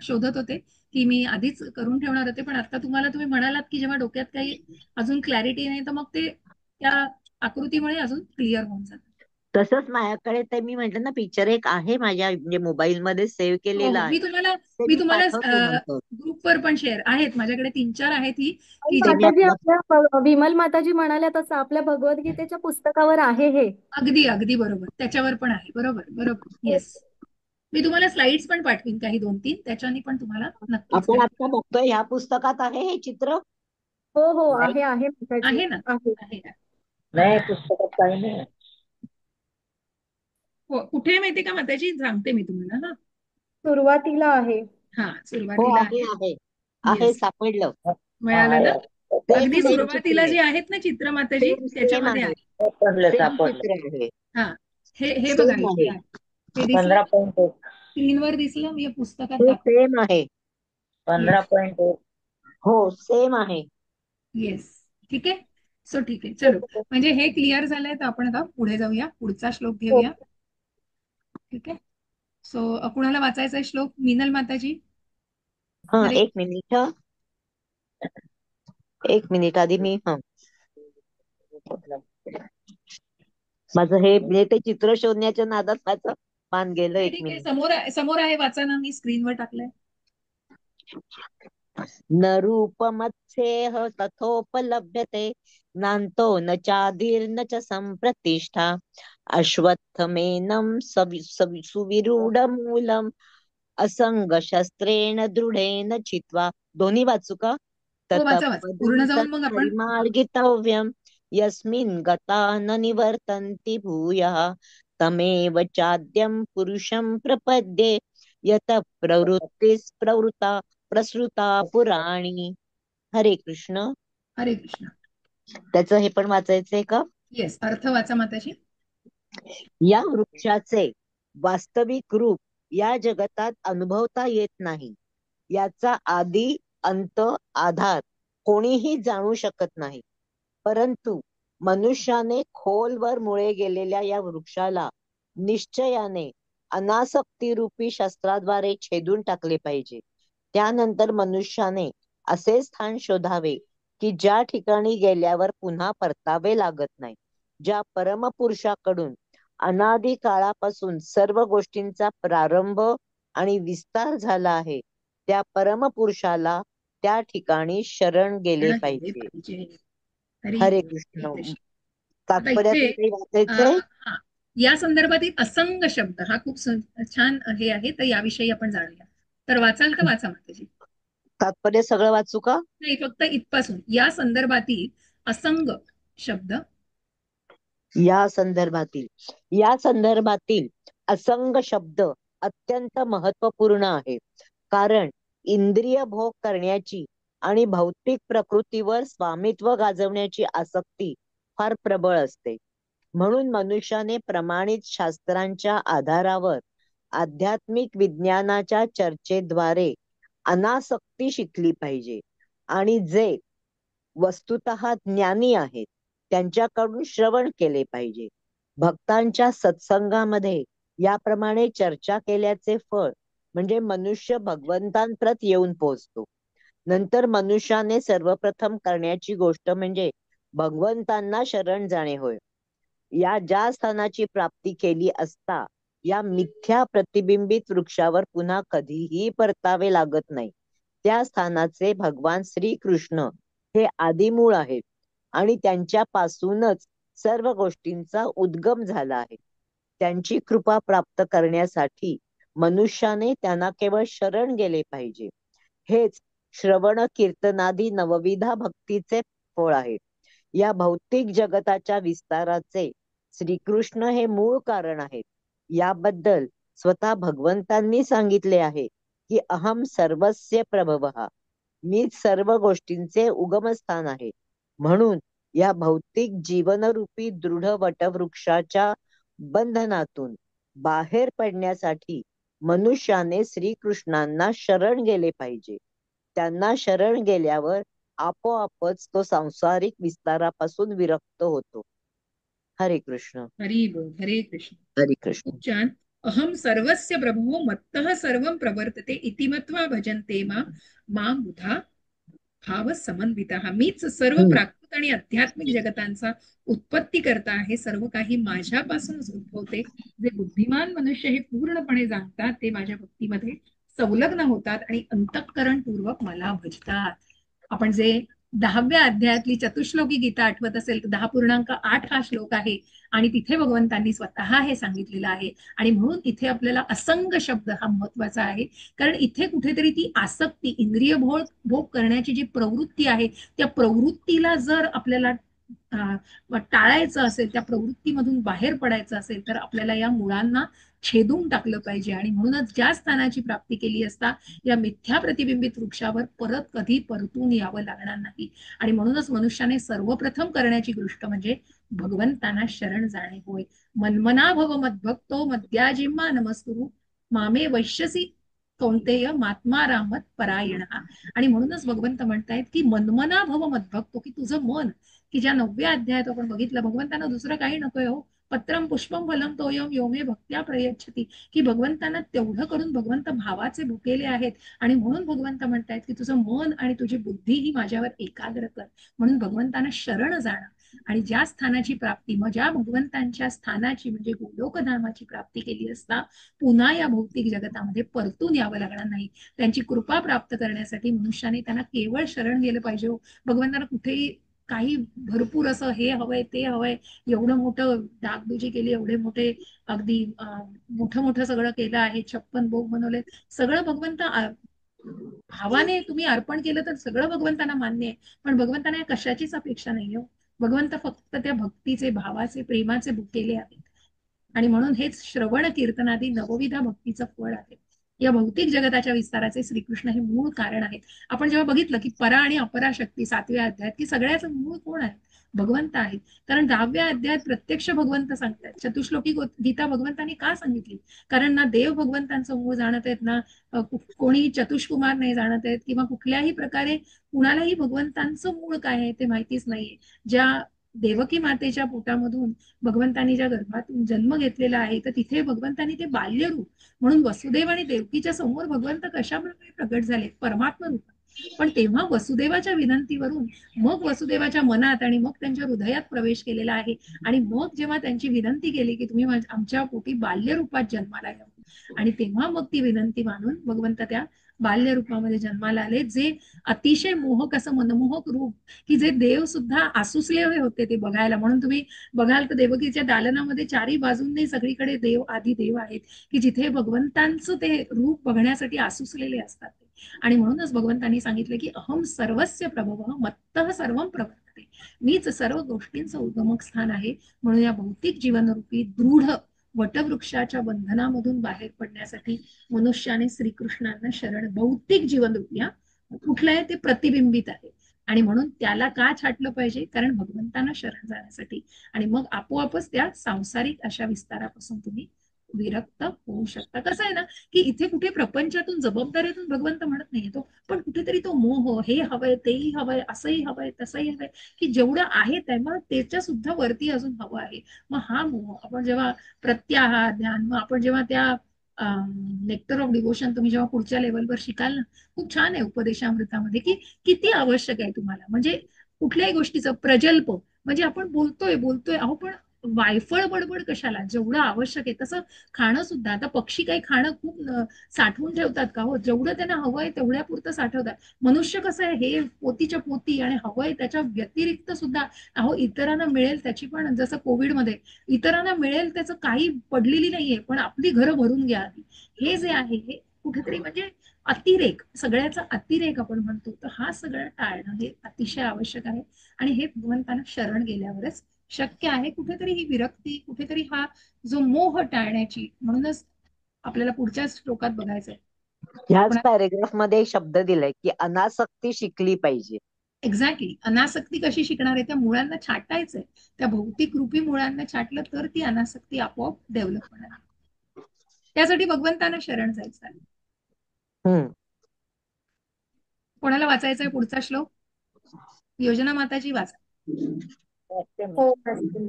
शोधत होते की मी आधीच करून ठेवणार होते, पण आता तुम्ही म्हणालात की जेव्हा डोक्यात काही अजून क्लॅरिटी नाही तर मग ते त्या आकृतीमुळे अजून क्लिअर होऊन जातं. तसंच माझ्याकडे ते मी म्हंटल ना पिक्चर एक आहे माझ्या म्हणजे मोबाईल मध्ये सेव्ह हो केलेला हो, आहे. मी तुम्हाला ते मी मी तुम्हाला पाठवते नंतर. ग्रुपवर पण शेअर आहेत माझ्याकडे 3-4 आहेत ही आणि की ते जे मी माताजी, आपल्या आपल्या विमल माताजी म्हणाल्या तसं आपल्या भगवद्गीतेच्या पुस्तकावर आहे हे. अगदी अगदी बरोबर त्याच्यावर पण आहे. बरोबर बरोबर. येस. मी तुम्हाला स्लाइड्स पण पाठवीन काही 2-3, त्याच्याने पण तुम्हाला नक्कीच आपण काही आता बघतोय ह्या पुस्तकात आहे हे चित्र. हो हो, नाही आहे आहे माताजी, आहे ना. आहे. आहे ना. नाही पुस्तकात काही नाही. हो, कुठे आहे माहिती का माताजी, सांगते मी तुम्हाला. हा सुरुवातीला आहे. हा, हो सुरुवातीला आहे आहे. आहे आहे येस, सापडलं. मिळालं ना. सेम अगदी सेम चित्र सुरुवातीला आहे. जे आहेत ना चित्र माताजी सेम सेम त्याच्यामध्ये आहे. आहे. सेम चित्र आहे. हा, हे बघा सेम इथे आहे. आहे. हे दिसलं स्क्रीनवर दिसलं, मी पुस्तकात हे दाखव. सेम आहे. 15.1. हो सेम आहे. येस. ठीक आहे. सो ठीक आहे, चलो. म्हणजे हे क्लिअर झालंय तर आपण आता पुढे जाऊया, पुढचा श्लोक हो. घेऊया. ठीक आहे. सो कुणाला वाचायचा आहे श्लोक? मीनल माताजी. हा हरे. एक मिनिट हं. एक मिनिट आधी मी माझं हे म्हणजे ते चित्र शोधण्याच्या नादात माझं पान गेलं. नाही, एक ठीक आहे. मिनिट. समोर आहे, वाचा ना. मी स्क्रीनवर टाकलंय. न रूपमत्सेह तथोपलभ्यते नान्तो न चादिर्न च सम्प्रतिष्ठा अश्वत्थमेनं सुविरूढमूलम् असंगशस्त्रेण दृढेन चित्वा. दोन्ही वाचू का? हो, ततः वाचा वाचा पदं पूर्ण जाऊन मग आपण. तत्परिमार्गितव्यम् यस्मिन् गता न निवर्तन्ति भूयः तमेव चाद्यं पुरुषं प्रपद्ये यत प्रवृत्ता प्रसृता पुराणी. हरे कृष्ण. हरे कृष्ण. त्याचं हे पण वाचायचंय का? येस, अर्थ वाचा माताजी. या वृक्षाचे वास्तविक रूप या जगतात अनुभवता येत नाही. याचा आदी अंत आधार कोणीही जाणू शकत नाही. परंतु मनुष्याने खोलवर मुळे गेलेल्या या वृक्षाला निश्चयाने अनासक्तीरूपी शस्त्राद्वारे छेदून टाकले पाहिजे. त्यानंतर मनुष्याने असे स्थान शोधावे की ज्या ठिकाणी गेल्यावर पुन्हा परतावे लागत नाही. ज्या परमपुरुषाकडून अनादी काळापासून सर्व गोष्टींचा प्रारंभ आणि विस्तार झाला आहे त्या परमपुरुषाला त्या ठिकाणी शरण गेले पाहिजे. हरे हरे हरे कृष्ण. कृष्ण. आता इथे तात्पर्यातून काही वाचायचंय? हा, या संदर्भातील असंग शब्द हा खूप छान हे आहे, तर याविषयी आपण जाणूया. तर वाचाल का? वाचा माताजी. तात्पर्य सगळं वाचू का? नाही, फक्त इथपासून या संदर्भातील असंग शब्द. या संदर्भातील असंग शब्द अत्यंत महत्वपूर्ण आहे. कारण इंद्रिय भोग करण्याची आणि भौतिक प्रकृतीवर स्वामित्व गाजवण्याची आसक्ती फार प्रबळ असते. म्हणून मनुष्याने प्रमाणित शास्त्रांच्या आधारावर आध्यात्मिक विज्ञानाच्या चर्चेद्वारे अनासक्ती शिकली पाहिजे. आणि जे वस्तुतः ज्ञानी आहेत त्यांच्याकडून श्रवण केले पाहिजे. भक्तांच्या सत्संगामध्ये याप्रमाणे चर्चा केल्याचे फळ म्हणजे मनुष्य भगवंतांप्रत येऊन पोहोचतो. नंतर मनुष्याने सर्वप्रथम करण्याची गोष्ट म्हणजे भगवंतांना शरण जाणे होय. या ज्या स्थानाची प्राप्ती केली असता या मिथ्या प्रतिबिंबित वृक्षावर पुन्हा कधीही परतावे लागत नाही. त्या स्थानाचे भगवान श्रीकृष्ण हे आदिमूळ आहेत आणि त्यांच्यापासूनच सर्व गोष्टींचा उद्गम झाला आहे. त्यांची कृपा प्राप्त करण्यासाठी मनुष्याने त्यांना केवळ शरण गेले पाहिजे. हेच श्रवण कीर्तनादी नवविधा भक्तीचे फळ आहे. या भौतिक जगताच्या विस्ताराचे श्रीकृष्ण हे मूळ कारण आहेत. याबद्दल स्वतः भगवंतांनी सांगितले आहे की अहम सर्वस्य प्रभवः, मी सर्व गोष्टींचे उगमस्थान आहे. म्हणून या भौतिक जीवनरूपी दृढ वटवृक्षाच्या बंधनातून बाहेर पडण्यासाठी मनुष्याने श्रीकृष्णांना शरण गेले पाहिजे. त्यांना शरण गेल्यावर आपोआपच तो सांसारिक विस्तारापासून विरक्त होतो. हरे कृष्ण. हरी बोल. हरे कृष्ण. हरे कृष्ण. खूप छान. अहम सर्वस्य प्रभो मत्तः सर्वं प्रवर्तते इति मत्वा भजन्ते मां बुधा भाव समन्वितः. मीच सर्व प्राकृत आणि आध्यात्मिक जगतांचा उत्पत्ती करता आहे. सर्व काही माझ्यापासूनच उद्भवते. जे बुद्धिमान मनुष्य हे पूर्णपणे जाणतात ते माझ्या भक्तीमध्ये संलग्न होतात आणि अंतःकरणपूर्वक मला भजतात. आपण जे 10व्या अध्यायातली चतुश्लोकी गीता आठवत असेल तर 10.8 हा श्लोक आहे आणि तिथे भगवंतांनी स्वतः हे सांगितलेलं आहे. आणि म्हणून इथे आपल्याला असंग शब्द हा महत्वाचा आहे, कारण इथे कुठेतरी ती आसक्ती, इंद्रिय भोग करण्याची जी प्रवृत्ती आहे त्या प्रवृत्तीला जर आपल्याला टाळायचं असेल, त्या प्रवृत्तीमधून बाहेर पडायचं असेल तर आपल्याला या मुळांना छेदून टाकलं पाहिजे. आणि म्हणूनच ज्या स्थानाची प्राप्ती केली असता या मिथ्या प्रतिबिंबित वृक्षावर परत कधी परतून यावं लागणार नाही. आणि म्हणूनच मनुष्याने सर्वप्रथम करण्याची गोष्ट म्हणजे भगवंतांना शरण जाणे होय. मन्मना भव मद्भक्तो मद्याजिम्मा नमस्कुरु मामे वैश्यसी कौंतेय महात्मा रामत परायण. आणि म्हणूनच भगवंत म्हणतायत की मनमना भव मद्भक्तो, की तुझं मन, की ज्या 9व्या अध्यायात आपण बघितलं भगवंतांना दुसरं काही नकोय हो. पत्रम पुष्पम फलम तोयम योमे भक्त्या प्रयच्छती, की भगवंतांना तेवढं करून भगवंत भावाचे भुकेले आहेत. आणि म्हणून भगवंत म्हणतायत की तुझं मन आणि तुझी बुद्धी ही माझ्यावर एकाग्र कर. म्हणून भगवंतांना शरण जाणं आणि ज्या स्थानाची प्राप्ती, मग ज्या भगवंतांच्या स्थानाची म्हणजे गोलोकधामाची प्राप्ती केली असता पुन्हा या भौतिक जगतामध्ये परतून यावं लागणार नाही. त्यांची कृपा प्राप्त करण्यासाठी मनुष्याने त्यांना केवळ शरण गेलं पाहिजे. भगवंतांना कुठेही काही भरपूर असं हे हवंय ते हवंय, एवढं मोठं डागडुजी केली, एवढे मोठे अगदी मोठं सगळं केलं आहे, 56 भोग बनवले, सगळं भगवंत भावाने तुम्ही अर्पण केलं तर सगळं भगवंतांना मान्य आहे. पण भगवंतांना या कशाचीच अपेक्षा नाही हो. भगवंत फक्त त्या भक्तीचे, भावाचे, प्रेमाचे भुकेले आहेत. आणि म्हणून हेच श्रवण कीर्तनादी नवविधा भक्तीचं फळ आहे. या भौतिक जगताच्या विस्ताराचे श्रीकृष्ण हे मूळ कारण आहेत. आपण जेव्हा बघितलं की परा आणि अपरा शक्ती 7व्या अध्यायात, की सगळ्याचं मूळ कोण आहे? भगवंत आहेत. कारण 10व्या अध्यायात प्रत्यक्ष भगवंत सांगतात. चतुश्लोकी गीता भगवंतांनी का सांगितली? कारण ना देव भगवंतांचं मूळ जाणत आहेत, ना कोणी चतुष्कुमार नाही जाणत आहेत, किंवा कुठल्याही प्रकारे कुणालाही भगवंतांचं मूळ काय आहे ते माहितीच नाहीये. ज्या देवकी मातेच्या पोटामधून भगवंतांनी ज्या गर्भातून जन्म घेतलेला आहे तर तिथे भगवंतांनी ते बाल्यरूप म्हणून वसुदेव आणि देवकीच्या समोर भगवंत कशा प्रकारे प्रगट झाले? परमात्मा रूप. पण तेव्हा वसुदेवाच्या विनंतीवरून मग वसुदेवाच्या मनात आणि मग त्यांच्या हृदयात प्रवेश केलेला आहे. आणि मग जेव्हा त्यांची विनंती केली की तुम्ही आमच्या पोटी बाल्य रूपात जन्माला यावं, आणि तेव्हा मग ती विनंती मानून भगवंत त्या बाल्य रूपामध्ये जन्माला आले, जे अतिशय मोहक असं मनमोहक रूप, की जे देव सुद्धा आसुसले होते ते बघायला. म्हणून तुम्ही बघाल तर देवकीच्या दालनामध्ये चारही बाजूंनी सगळीकडे देव आधी देव आहेत, की जिथे भगवंतांचं ते रूप बघण्यासाठी आसुसलेले असतात. आणि म्हणूनच भगवंतांनी सांगितले की अहम सर्वस्य प्रभवः मत्तः सर्वं प्रवर्तते, मीच सर्व गोष्टींचं उगमक स्थान आहे. म्हणून या भौतिक जीवनरूपी दृढ वटवृक्षाच्या बंधनामधून बाहेर पडण्यासाठी मनुष्याने श्रीकृष्णांना शरण, भौतिक जीवनरूपी, कुठलं आहे ते प्रतिबिंबित आहे. आणि म्हणून त्याला का छाटलं पाहिजे? कारण भगवंतांना शरण जाण्यासाठी. आणि मग आपोआपच त्या सांसारिक अशा विस्तारापासून तुम्ही विरक्त होऊ शकता. कसं आहे ना, की इथे कुठे प्रपंचातून जबाबदारीतून भगवंत म्हणत नाहीये तो, पण कुठेतरी तो मोह, हे हवंय तेही हवंय असंही हवंय तसंही हवंय, की जेवढं आहे तेव्हा त्याच्या सुद्धा वरती अजून हवं आहे. मग हा मोह आपण जेव्हा प्रत्याहार ध्यान, मग आपण जेव्हा त्या नेक्टर ऑफ डिवोशन तुम्ही जेव्हा पुढच्या लेवलवर शिकाल ना, खूप छान आहे उपदेशामृतामध्ये, की किती आवश्यक आहे तुम्हाला, म्हणजे कुठल्याही गोष्टीचं प्रजल्प, म्हणजे आपण बोलतोय बोलतोय अहो, पण वायफळ बडबड कशाला, जेवढं आवश्यक आहे तसं खाणं सुद्धा. आता पक्षी काही खाणं खूप साठवून ठेवतात का? हो, जेवढं त्यांना हवंय तेवढ्या पुरतं साठवतात. मनुष्य कसं आहे, हे पोतीच्या पोती आणि हवंय त्याच्या व्यतिरिक्त सुद्धा, अहो इतरांना मिळेल त्याची पण, जसं कोविडमध्ये इतरांना मिळेल त्याचं काही पडलेली नाहीये, पण आपली घरं भरून घ्या आधी. हे जे आहे हे कुठेतरी म्हणजे अतिरेक, सगळ्याचा अतिरेक आपण म्हणतो, तर हा सगळं टाळणं हे अतिशय आवश्यक आहे. आणि हे भगवंतांना शरण गेल्यावरच शक्य आहे. कुठेतरी ही विरक्ती, कुठेतरी हा जो मोह टाळण्याची, म्हणूनच आपल्याला पुढच्या श्लोकात बघायचंय. ह्याच पॅरेग्राफ मध्ये एक शब्द दिलाय की अनासक्ती शिकली पाहिजे. एक्झॅक्टली. अनासक्ती कशी शिकणार आहे? त्या मुळांना छाटायचंय. त्या भौतिक रूपी मुळांना छाटलं तर ती अनासक्ती आपोआप डेव्हलप होणार आहे. त्यासाठी भगवंतांना शरण जायचं आहे. हम्म. कोणाला वाचायचा आहे पुढचा श्लोक? योजना माताजी वाचा. हो असतील.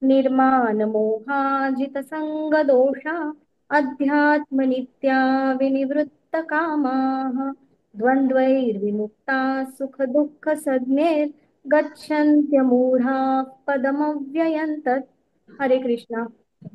निर्माण मोहाजित संग दोषा अध्यात्म नित्या विनिवृत्त कामाः द्वंद्वैर्विमुक्ता सुख दुःख संज्ञैर् गच्छन्त्य मूढा पदमव्ययं तत्. हरे कृष्णा.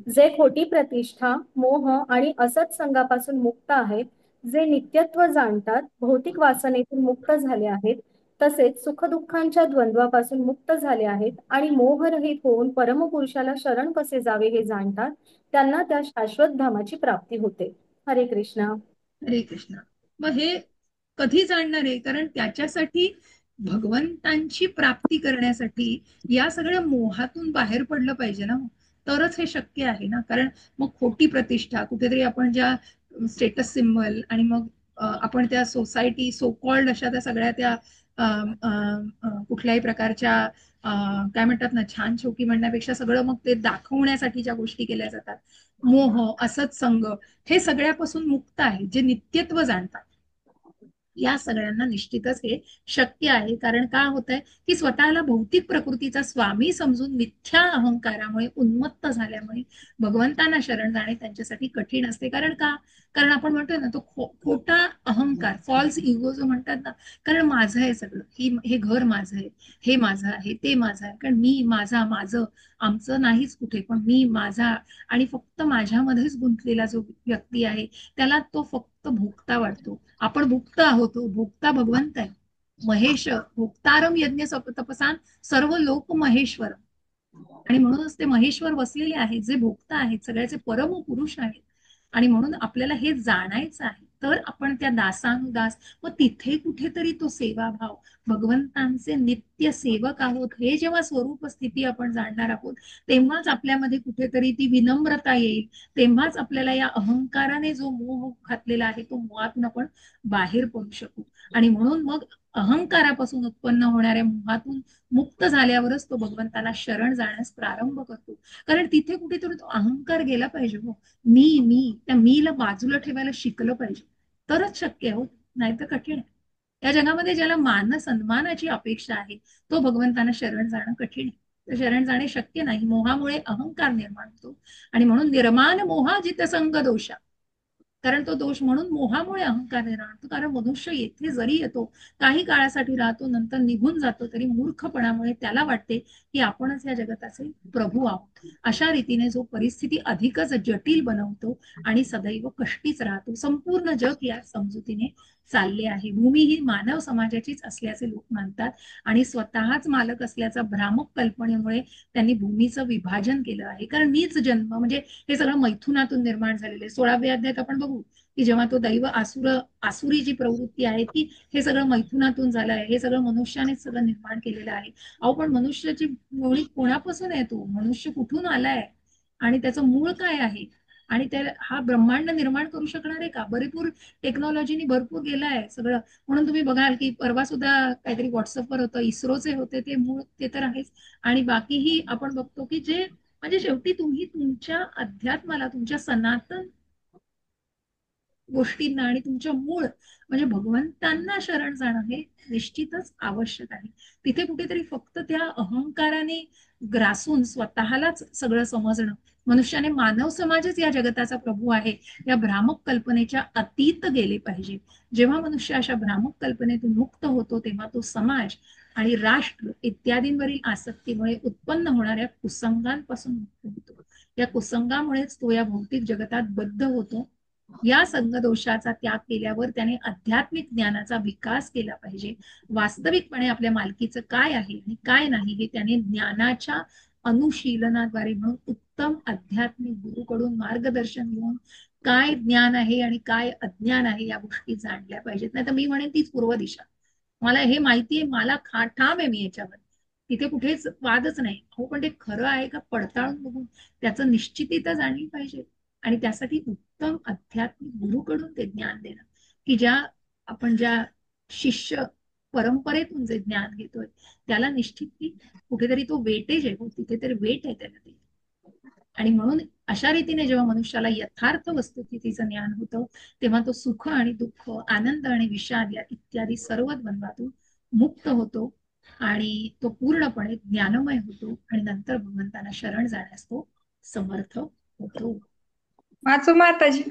जे खोटी प्रतिष्ठा, मोह आणि असत्संगापासून मुक्त आहेत, जे नित्यत्व जाणतात, भौतिक वासनेतून मुक्त झाले आहेत, तसेच सुखदुःखांच्या द्वंद्वापासून मुक्त झाले आहेत आणि मोहरहित होऊन परमपुरुषाला शरण कसे जावे हे जाणतात, त्यांना त्या शाश्वत धामाची प्राप्ती होते. हरे कृष्णा. हरे कृष्ण. मग हे कधी जाणणार आहे? कारण त्याच्यासाठी भगवंतांची प्राप्ती करण्यासाठी या सगळ्या मोहातून बाहेर पडलं पाहिजे ना, तरच हे शक्य आहे ना. कारण मग खोटी प्रतिष्ठा, कुठेतरी आपण ज्या स्टेटस सिम्बल, आणि मग आपण त्या सोसायटी सो कॉल्ड अशा त्या सगळ्या त्या कुठल्याही प्रकारच्या काय म्हणतात ना, छान शोकी म्हणण्यापेक्षा सगळं मग ते दाखवण्यासाठी ज्या गोष्टी केल्या जातात, मोह, असत्संग, हे सगळ्यापासून मुक्त आहे जे नित्यत्व जाणतात. या सगळ्यांना निश्चितच हे शक्य आहे. कारण का होत आहे, की स्वतःला भौतिक प्रकृतीचा स्वामी समजून मिथ्या अहंकारामुळे उन्मत्त झाल्यामुळे भगवंतांना शरण जाणे त्यांच्यासाठी कठीण असते. कारण का? कारण आपण म्हणतोय ना, तो खोटा अहंकार, फॉल्स इगो जो म्हणतात ना, कारण माझं आहे सगळं, हे घर माझं आहे, हे माझं आहे, ते माझं आहे, कारण मी, माझा, माझं, आमचं नाहीच कुठे, पण मी, माझा, आणि फक्त माझ्यामध्येच गुंतलेला जो व्यक्ती आहे त्याला तो फक्त भोगता वाटतो. आपण भुक्त आहोत, भोगता भगवंत आहे. महेश भोक्तारम यज्ञ तपसान सर्व लोक महेश्वर, आणि म्हणूनच ते महेश्वर वसलेले आहेत, जे भोक्ता आहेत, सगळ्याचे परम पुरुष आहेत. आणि म्हणून आपल्याला हे जाणायचं आहे, तर आपण त्या दासानुदास, मग तिथे कुठेतरी तो सेवाभाव, भगवंतांचे नित्य सेवक आहोत हे जेव्हा स्वरूप स्थिती आपण जाणणार आहोत, तेव्हाच आपल्यामध्ये कुठेतरी ती विनम्रता येईल. तेव्हाच आपल्याला या अहंकाराने जो मोह घातलेला आहे तो मोहातून आपण बाहेर पडू शकू. आणि म्हणून मग अहंकारापासून उत्पन्न होणाऱ्या मोहातून मुक्त झाल्यावरच तो भगवंताला शरण जाण्यास प्रारंभ करतो. कारण तिथे कुठेतरी तो अहंकार गेला पाहिजे. हो, मी त्या मीला बाजूला ठेवायला शिकलं पाहिजे, तरच शक्य आहे. हो, नाही तर कठीण आहे. या जगामध्ये ज्याला मान सन्मानाची अपेक्षा आहे तो भगवंतांना शरण जाणं कठीण आहे. तर शरण जाणे शक्य नाही. मोहामुळे अहंकार निर्माण होतो. आणि म्हणून निर्माण मोहा जित संग दोषा, कारण तो दोष म्हणून मोहामुळे अहंकार निर्माण होतो. कारण मनुष्य येथे जरी येतो, काही काळासाठी राहतो, नंतर निघून जातो, तरी मूर्खपणामुळे त्याला वाटते की आपणच या जगताचे प्रभू आहोत. अशा रीतीने जो परिस्थिती अधिकच जटिल बनवतो आणि सदैव कष्टीच राहतो. संपूर्ण जग या समजुतीने चालले आहे. भूमी ही मानव समाजाचीच असल्याचे लोक मानतात आणि स्वतःच मालक असल्याचा भ्रामक कल्पनेमुळे त्यांनी भूमीचं विभाजन केलं आहे. कारण मीच जन्म, म्हणजे हे सगळं मैथुनातून निर्माण झालेलं आहे. 16व्या अध्यायात आपण बघू की जेव्हा तो दैव आसुरी जी प्रवृत्ती आहे ती, हे सगळं मैथुनातून झालं आहे, हे सगळं मनुष्यानेच सगळं निर्माण केलेलं आहे. अहो, पण मनुष्याची मुळी कोणापासून आहे? तो मनुष्य कुठून आलाय आणि त्याचं मूळ काय आहे? आणि त्या हा ब्रह्मांड निर्माण करू शकणार आहे का? भरपूर टेक्नॉलॉजीनी भरपूर गेलं आहे सगळं. म्हणून तुम्ही बघाल की परवा सुद्धा काहीतरी व्हॉट्सअपवर होतं, इस्रोचे होते, ते मूळ ते तर आहेच. आणि बाकीही आपण बघतो की जे म्हणजे शेवटी तुम्ही तुमच्या अध्यात्माला, तुमच्या सनातन गोष्टींना आणि तुमच्या मूळ म्हणजे भगवंतांना शरण जाणं हे निश्चितच आवश्यक आहे. तिथे कुठेतरी फक्त त्या अहंकाराने ग्रासून स्वतःलाच सगळं समजणं, मनुष्याने मानव समाजच या जगताचा प्रभू आहे या भ्रामक कल्पनेच्या अतीत गेले पाहिजे. जेव्हा मनुष्य अशा भ्रामक कल्पनेतून मुक्त होतो तेव्हा तो समाज आणि राष्ट्र इत्यादींवरील आसक्तीमुळे उत्पन्न होणाऱ्या कुसंगांपासून मुक्त होतो. या कुसंगामुळेच तो या भौतिक जगतात बद्ध होतो. या संगदोषाचा त्याग केल्यावर त्याने आध्यात्मिक ज्ञानाचा विकास केला पाहिजे. वास्तविकपणे आपल्या मालकीचं काय आहे आणि काय नाही हे त्याने ज्ञानाच्या अनुशीलनाद्वारे म्हणून उत्तम आध्यात्मिक गुरुकडून मार्गदर्शन घेऊन काय ज्ञान आहे आणि काय अज्ञान आहे या गोष्टी जाणल्या पाहिजेत. नाही तर मी म्हणेन तीच पूर्व दिशा. मला हे माहिती आहे, मला ठाम आहे मी याच्यावर, तिथे कुठेच वादच नाही. हो, पण ते खरं आहे का पडताळून बघून त्याचं निश्चितीता जाणली पाहिजे. आणि त्यासाठी उत्तम आध्यात्मिक गुरुकडून ते ज्ञान देणं, की ज्या शिष्य परंपरेतून जे ज्ञान घेतोय त्याला निश्चित की कुठेतरी तो वेटेज आहे, तिथे तरी वेट आहे त्याला ते. आणि म्हणून अशा रीतीने जेव्हा मनुष्याला यथार्थ वस्तुस्थितीचं ज्ञान होतं तेव्हा तो सुख आणि दुःख, आनंद आणि विषाद या इत्यादी सर्व द्वंद्वातून मुक्त होतो आणि तो पूर्णपणे ज्ञानमय होतो आणि नंतर भगवंताला शरण जाण्यास तो समर्थ होतो. वाचू माताजी.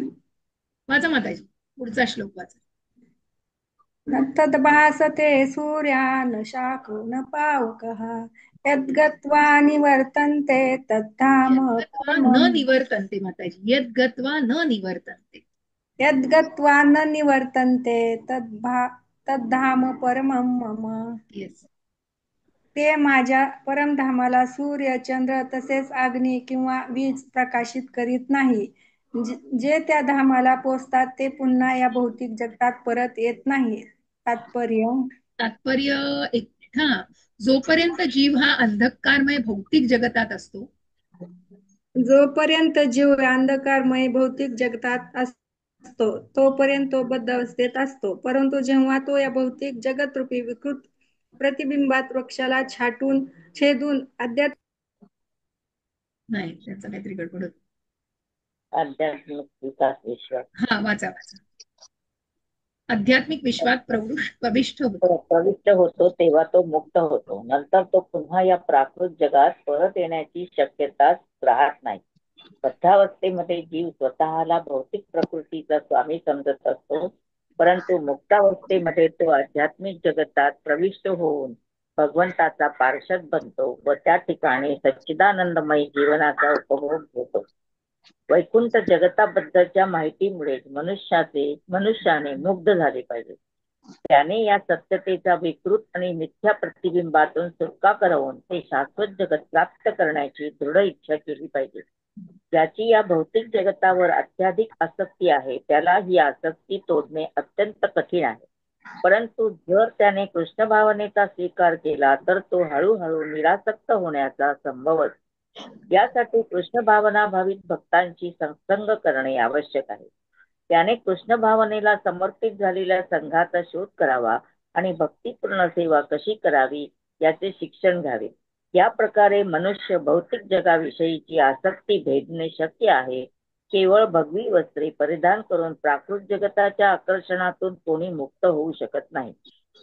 वाचा माताजी पुढचा श्लोक वाचा. तद्भासते सूर्यान् शाखो न पावकः यद्गत्वा निवर्तन्ते तद्धाम यद्गत्वा न परमम् निवर्तन्ते माताजी, यद्गत्वा न निवर्तन्ते. यद्गत्वा न निवर्तन्ते तद्धाम परमं मम. येस. ते माझ्या परमधामाला सूर्य, चंद्र तसेच अग्नी किंवा वीज प्रकाशित करीत नाही. जे त्या धामाला पोचतात ते पुन्हा या भौतिक जगतात परत येत नाही. तात्पर्य एक, हा, जोपर्यंत जीव हा अंधकारमय भौतिक जगतात असतो, जोपर्यंत जीव अंधकारमय भौतिक जगतात असतो तोपर्यंत तो बद्ध अवस्थेत असतो. परंतु जेव्हा तो या भौतिक जगत रूपी विकृत प्रतिबिंबात वृक्षाला छेदून नाही त्याचा काहीतरी गडबड होत. आध्यात्मिक विकास विश्वास हा वाचा वाचा. आध्यात्मिक विश्वात प्रविष्ट होतो. प्रविष्ट होतो तेव्हा तो मुक्त होतो. नंतर तो पुन्हा या प्राकृत जगात परत येण्याची शक्यताच राहत नाही. बद्धावस्थेमध्ये जीव स्वतःला भौतिक प्रकृतीचा स्वामी समजत असतो, परंतु मुक्तावस्थेमध्ये तो आध्यात्मिक जगतात प्रविष्ट होऊन भगवंताचा पार्षद बनतो व त्या ठिकाणी सच्चिदानंदमय जीवनाचा उपभोग घेतो. वैकुंठ जगताबद्दलच्या माहितीमुळे मनुष्याने मुग्ध झाले पाहिजे. त्याने या सत्यतेचा विकृत आणि मिथ्या प्रतिबिंबातून सुटका करवून ते शाश्वत जगत प्राप्त करण्याची दृढ इच्छा केली पाहिजे. ज्याची या भौतिक जगतावर अत्याधिक आसक्ती आहे त्याला ही आसक्ती तोडणे अत्यंत कठीण आहे. परंतु जर त्याने कृष्ण भावनेचा स्वीकार केला तर तो हळूहळू निरासक्त होण्याचा संभव असतो. यासाठी कृष्ण भावना भावित भक्तांची सत्संग करणे आवश्यक आहे. त्याने कृष्ण भावनेला समर्पित झालेल्या संघाचा शोध करावा आणि भक्तिपूर्ण सेवा कशी करावी याचे शिक्षण घ्यावे. या प्रकारे मनुष्य भौतिक जगाविषयीची आसक्ती भेदणे शक्य आहे. केवळ भगवी वस्त्रे परिधान करून प्राकृत जगताच्या आकर्षणातून कोणी मुक्त होऊ शकत नाही.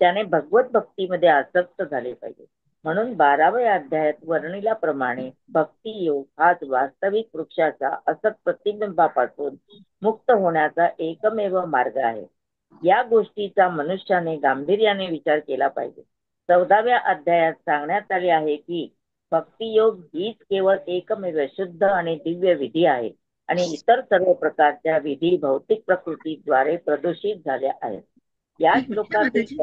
त्याने भगवत भक्तीमध्ये आसक्त झाले पाहिजे. म्हणून 12व्या अध्यायात वर्णिल्याप्रमाणे भक्ती योग हाच वास्तविक वृक्षाचा असत प्रतिबिंबापासून मुक्त होण्याचा एकमेव मार्ग आहे. या गोष्टीचा मनुष्याने गांभीर्याने विचार केला पाहिजे. 14व्या अध्यायात सांगण्यात आले आहे की भक्ती योग हीच केवळ एकमेव शुद्ध आणि दिव्य विधी आहे आणि इतर सर्व प्रकारच्या विधी भौतिक प्रकृतीद्वारे प्रदूषित झाल्या आहेत. या श्लोकातील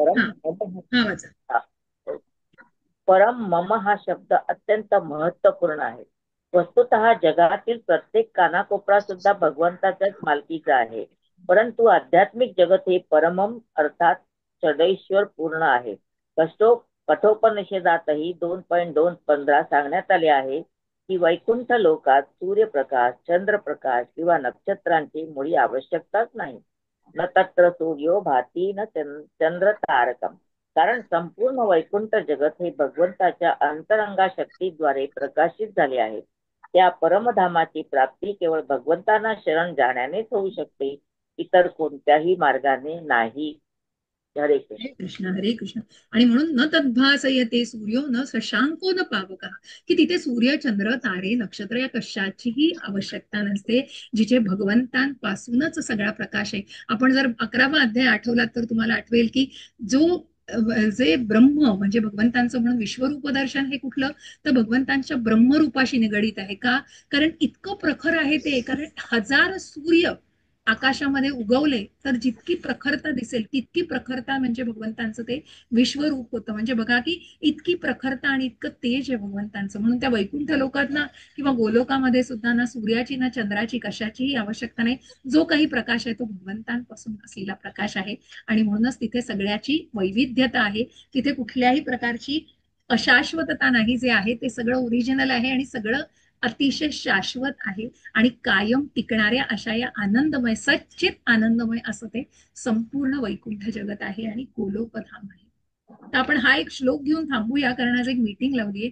परम मम हा शब्द अत्यंत महत्वपूर्ण आहे. वस्तुतः जगातील प्रत्येक कानाकोपरा सुद्धा भगवंताच्याच मालकीचा आहे. परंतु आध्यात्मिक जगत हे परमम अर्थात षडैश्वर पूर्ण आहे. कठोपनिषदातही 2.2.15 सांगण्यात आले आहे की वैकुंठ लोकात सूर्यप्रकाश, चंद्रप्रकाश किंवा नक्षत्रांची मुळी आवश्यकताच नाही. न तत्र सूर्यो भाती न चंद्र तारकम. कारण संपूर्ण वैकुंठ जगत हे भगवंताच्या अंतरंगा शक्तीद्वारे प्रकाशित झाले आहे. त्या परमधामाची प्राप्ती केवळ भगवंतांना शरण जाण्यानेच होऊ शकते, इतर कोणत्याही मार्गाने नाही. हरे कृष्ण. हरे कृष्ण हरे कृष्ण. आणि म्हणून न तद्भासयते सूर्यो न शशांको न पावकः, की तिथे सूर्य चंद्र तारे नक्षत्र या कशाचीही आवश्यकता नसते, जिथे भगवंतांपासूनच सगळा प्रकाश आहे. आपण जर 11वा अध्याय आठवलात तर तुम्हाला आठवेल की जे ब्रह्म म्हणजे भगवंतांचं म्हणून विश्वरूप दर्शन हे कुठलं, तर भगवंतांच्या ब्रह्मरूपाशी निगडीत आहे. का? कारण इतकं प्रखर आहे ते. कारण 1000 सूर्य आकाशामध्ये उगवले तर जितकी प्रखरता दिसेल तितकी प्रखरता म्हणजे भगवंतांचं ते विश्वरूप होतं. म्हणजे बघा की इतकी प्रखरता आणि इतकं तेज आहे भगवंतांचं. म्हणून त्या वैकुंठ लोकात ना किंवा गोलोकामध्ये सुद्धा ना सूर्याची ना चंद्राची कशाचीही आवश्यकता नाही. जो काही प्रकाश आहे तो भगवंतांपासून असलेला प्रकाश आहे. आणि म्हणूनच तिथे सगळ्याची वैविध्यता आहे. तिथे कुठल्याही प्रकारची अशाश्वतता नाही. जे आहे ते सगळं ओरिजिनल आहे आणि सगळं अतिशय शाश्वत आहे आणि कायम टिकणाऱ्या अशा या आनंदमय सच्चित आनंदमय असं ते संपूर्ण वैकुंठ जगत आहे आणि गोलोकधाम आहे. तर आपण हा एक श्लोक घेऊन थांबूया, कारण आज एक मीटिंग लावलीये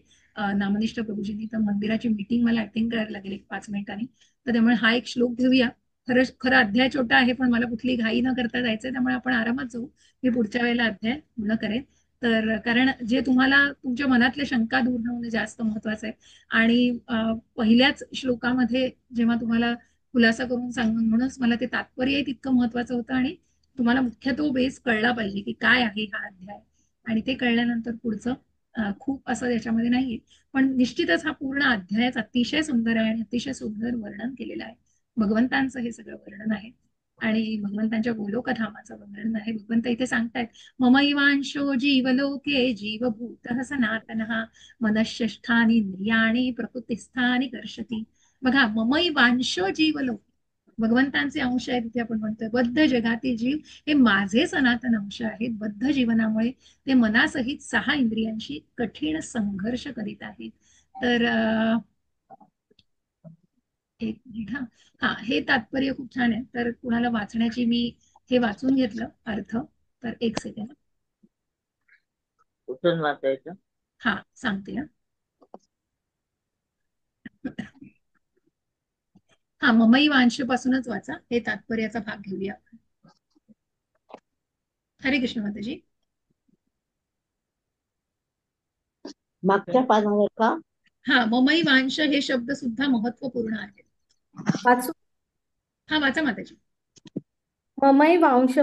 नामनिष्ठ प्रभूजींनी. तर मंदिराची मीटिंग मला अटेंड करायला लागेल एक 5 मिनिटांनी. तर त्यामुळे हा एक श्लोक घेऊया. खरं अध्याय छोटा आहे पण मला कुठली घाई न करता जायचंय, त्यामुळे आपण आरामात जाऊ. मी पुढच्या वेळेला अध्याय पूर्ण करेन. तर कारण जे तुम्हाला तुमच्या मनातल्या शंका दूर न होणं जास्त महत्वाचं आहे. आणि पहिल्याच श्लोकामध्ये जेव्हा तुम्हाला खुलासा करून सांगून, म्हणूनच मला ते तात्पर्य तितकं महत्वाचं होतं. आणि तुम्हाला मुख्य तो बेस कळला पाहिजे की काय आहे हा अध्याय. आणि ते कळल्यानंतर पुढचं खूप असं त्याच्यामध्ये नाहीये. पण निश्चितच हा पूर्ण अध्यायच अतिशय सुंदर आहे आणि अतिशय सुंदर वर्णन केलेलं आहे. भगवंतांचं हे सगळं वर्णन आहे आणि भगवंतांच्या गोलोकधामाचं वर्णन आहे. भगवंत इथे सांगतायत, ममैवांशो जीवलोके जीवभूतः सनातनः मनःष्ठानी इंद्रियाणी प्रकृतिस्थानी कर्षती. बघा, ममैवांशो जीवलोके, भगवंतांचे अंश आहेत. तिथे आपण म्हणतोय बद्ध जगातील जीव हे माझे सनातन अंश आहेत. बद्ध जीवनामुळे ते मनासहित 6 इंद्रियांशी कठीण संघर्ष करीत आहेत. तर एक मिनिट. हा हे तात्पर्य खूप छान आहे. तर कुणाला वाचण्याची मी हे वाचून घेतलं अर्थ. तर एक सेकंड. कुठून वाचायचं? हा सांगते. हा ममई वांश पासूनच वाचा. हे तात्पर्याचा भाग घेऊया. हरे कृष्ण माताजी. मागच्या पानावर का? हा, ममई वांश हे शब्द सुद्धा महत्वपूर्ण आहेत. वाचू. हा वाचा माताजी. ममई वांश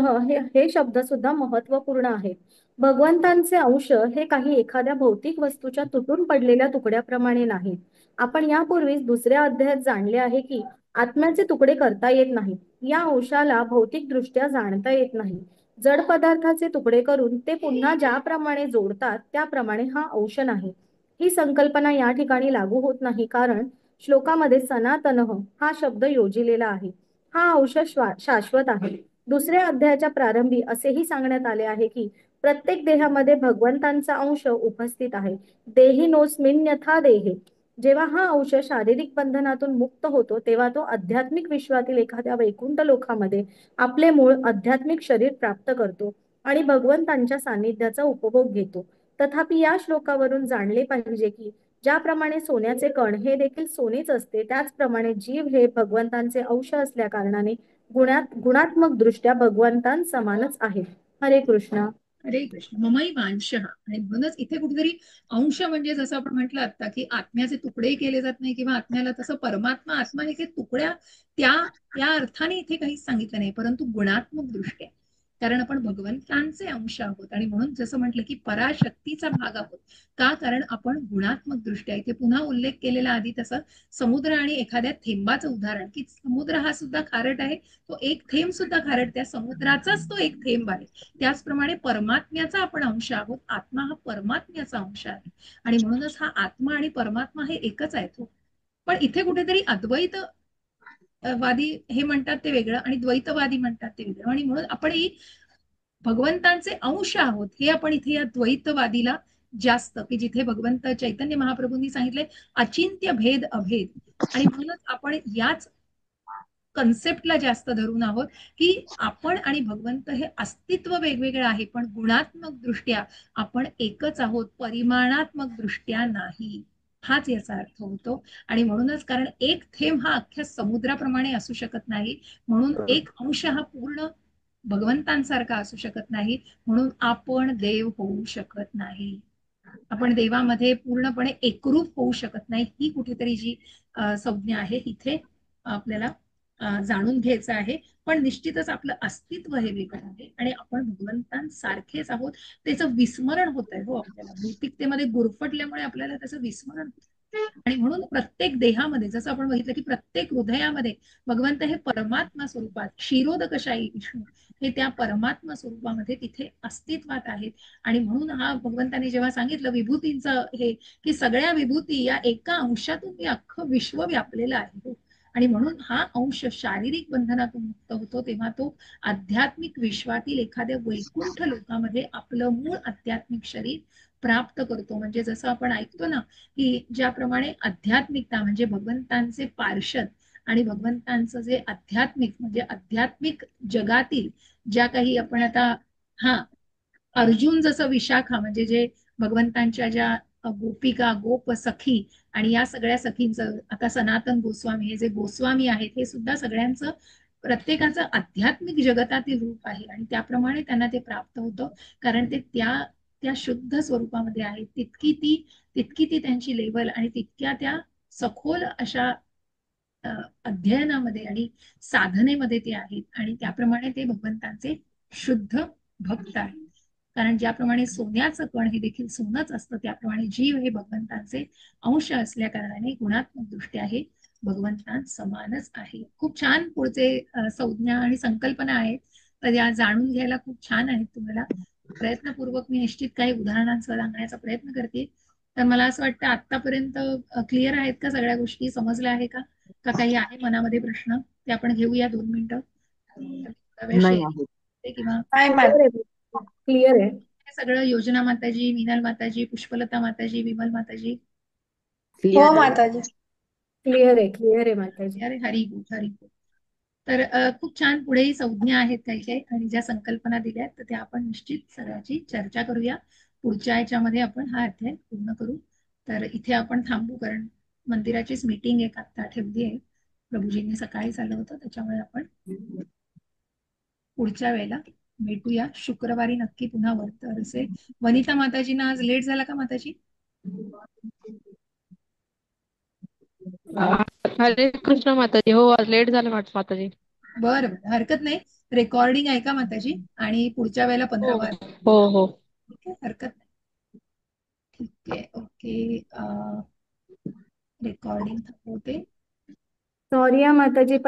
हे शब्द सुद्धा महत्वपूर्ण आहेत. भगवंतांचे अंश हे काही एखाद्या भौतिक वस्तूच्या तुटून पडलेल्या तुकड्याप्रमाणे नाहीत. आपण यापूर्वीच दुसऱ्या अध्यायात जाणले आहे की आत्म्याचे तुकडे करता येत नाहीत. या अंशाला भौतिक दृष्ट्या जाणता येत नाही. जड पदार्थाचे तुकडे करून ते पुन्हा ज्याप्रमाणे जोडतात त्याप्रमाणे हा अंश नाही. ही संकल्पना या ठिकाणी लागू होत नाही, कारण श्लोकामध्ये सनातनः हा शब्द योजिलेला आहे. हा अंश शाश्वत आहे. दुसऱ्या अध्यायाच्या प्रारंभी असेही सांगण्यात आले आहे की प्रत्येक देहामध्ये भगवंतांचा अंश उपस्थित आहे. देहिनोस्मिन्यथा देहे. जेव्हा हा अंश शारीरिक बंधनातून मुक्त होतो तेव्हा तो आध्यात्मिक विश्वातील एखाद्या वैकुंठ लोकामध्ये आपले मूळ आध्यात्मिक शरीर प्राप्त करतो आणि भगवंतांच्या सानिध्याचा उपभोग घेतो. तथापि या श्लोकावरून जाणले पाहिजे की ज्याप्रमाणे सोन्याचे कण हे देखील सोनेच असते, त्याचप्रमाणे जीव हे भगवंतांचे अंश असल्या कारणाने गुणात्मक दृष्ट्या भगवंतां समानच आहेत. हरे कृष्ण. हरे कृष्ण. ममई वांश. आणि म्हणूनच इथे कुठेतरी अंश म्हणजे जसं आपण म्हटलं आता की आत्म्याचे तुकडे केले जात नाही किंवा आत्म्याला तसं परमात्मा आत्मा हे तुकड्या त्या अर्थाने इथे काहीच सांगितलं नाही, परंतु गुणात्मक दृष्ट्या. कारण आपण भगवंतांचे अंश आहोत आणि म्हणून जसं म्हटलं की पराशक्तीचा भाग आहोत. का? कारण आपण गुणात्मक दृष्ट्या, इथे पुन्हा उल्लेख केलेला आधी तसं समुद्र आणि एखाद्या थेंबाचं उदाहरण, की समुद्र हा सुद्धा खारट आहे, तो एक थेंब सुद्धा खारट त्या समुद्राचाच तो एक थेंब आहे. त्याचप्रमाणे परमात्म्याचा आपण अंश आहोत. आत्मा हा परमात्म्याचा अंश आहे आणि म्हणूनच हा आत्मा आणि परमात्मा हे एकच आहे तो. पण इथे कुठेतरी अद्वैत वादी हे म्हणतात ते वेगळं आणि द्वैतवादी म्हणतात ते वेगळं. आणि म्हणून आपण ही भगवंतांचे अंश आहोत हे आपण इथे या द्वैतवादीला जास्त, की जिथे भगवंत चैतन्य महाप्रभूंनी सांगितले अचिंत्य भेद अभेद. आणि म्हणूनच आपण याच कन्सेप्टला जास्त धरून आहोत की आपण आणि भगवंत हे अस्तित्व वेगवेगळं आहे, पण गुणात्मक दृष्ट्या आपण एकच आहोत, परिमाणात्मक दृष्ट्या नाही. हाच याचा अर्थ होतो. आणि म्हणूनच, कारण एक थेंब हा अख्ख्या समुद्राप्रमाणे असू शकत नाही, म्हणून एक अंश हा पूर्ण भगवंतांसारखा असू शकत नाही, म्हणून आपण देव होऊ शकत नाही. आपण देवामध्ये पूर्णपणे एकरूप होऊ शकत नाही. ही कुठेतरी जी संज्ञा आहे इथे आपल्याला जाणून घ्यायचं आहे. पण निश्चितच आपलं अस्तित्व हे वेगळं आहे आणि आपण भगवंतांसारखेच आहोत. त्याचं विस्मरण होत आहे हो आपल्याला, भौतिकतेमध्ये गुरफटल्यामुळे आपल्याला त्याचं विस्मरण होतं. आणि म्हणून प्रत्येक देहामध्ये, जसं आपण बघितलं की प्रत्येक हृदयामध्ये भगवंत हे परमात्मा स्वरूपात, क्षीरोदकशाही विष्णू हे त्या परमात्मा स्वरूपामध्ये तिथे अस्तित्वात आहेत. आणि म्हणून हा भगवंतांनी जेव्हा सांगितलं विभूतींचं हे, की सगळ्या विभूती या एका अंशातून मी अख्खं विश्व व्यापलेलं आहे. आणि म्हणून हा अंश शारीरिक बंधनातून मुक्त होतो, तेव्हा तो आध्यात्मिक विश्वातील एखाद्या वैकुंठ लोकामध्ये आपलं मूळ आध्यात्मिक शरीर प्राप्त करतो. म्हणजे जसं आपण ऐकतो ना, की ज्याप्रमाणे आध्यात्मिकता म्हणजे भगवंतांचे पार्षद आणि भगवंतांचं जे आध्यात्मिक म्हणजे आध्यात्मिक जगातील ज्या काही आपण आता, हा, अर्जुन जसं विशाखा म्हणजे जे भगवंतांच्या ज्या गोपिका गोप सखी आणि या सगळ्या सखींचं, आता सनातन गोस्वामी हे जे गोस्वामी आहेत हे सुद्धा सगळ्यांचं प्रत्येकाचं आध्यात्मिक जगतातील रूप आहे. आणि त्याप्रमाणे त्यांना ते प्राप्त होतं, कारण ते त्या त्या शुद्ध स्वरूपामध्ये आहेत. तितकी ती त्यांची लेवल आणि तितक्या त्या सखोल अशा अध्ययनामध्ये आणि साधनेमध्ये ते आहेत. आणि त्याप्रमाणे ते भगवंतांचे शुद्ध भक्त आहेत. कारण ज्याप्रमाणे सोन्याचं कण हे देखील सोनच असतं, त्याप्रमाणे जीव हे भगवंतांचे अंश असल्या कारणाने गुणात्मक दृष्ट्या हे भगवंतांसमानच आहे. खूप छान पुढचे संज्ञा आणि संकल्पना आहेत, तर या जाणून घ्यायला खूप छान आहेत. तुम्हाला प्रयत्नपूर्वक मी निश्चित काही उदाहरणांसह सांगण्याचा प्रयत्न करते. तर मला असं वाटतं आतापर्यंत क्लिअर आहेत का, सगळ्या गोष्टी समजल्या आहे का, का काही आहे मनामध्ये प्रश्न, ते आपण घेऊया 2 मिनिटं नाही आहे. किंवा काय क्लिअर आहे, क्लिअर आहे. हे सगळं योजना माताजी, मीनल माताजी, पुष्पलता माताजी, विमल माताजी, हो क्लिअर आहे. माताजी. क्लिअर आहे, क्लिअर आहे माताजी. अरे हरी गुड हरी गुड. तर खूप छान पुढेही संज्ञा आहेत काही काही आणि ज्या संकल्पना दिल्या तर त्या आपण निश्चित सगळ्याची चर्चा करूया. पुढच्या याच्यामध्ये आपण हा अध्याय पूर्ण करू. तर इथे आपण थांबू, कारण मंदिराचीच मीटिंग एक आता ठेवली आहे, प्रभूजींनी सकाळी झालं होतं, त्याच्यामुळे आपण पुढच्या वेळेला भेटूया. शुक्रवारी नक्की पुन्हा वर्त असेल. वनिता माताजींना आज लेट झाला का माताजी? हरे कृष्ण माताजी. हो, आज लेट झालं माताजी. बरं बरं, हरकत नाही. रेकॉर्डिंग ऐका माताजी आणि पुढच्या वेळेला 15 हो वार. हो हो. ठीक आहे, हरकत नाही. ठीक आहे, ओके. रेकॉर्डिंग थांबवते. सॉरी माताजी.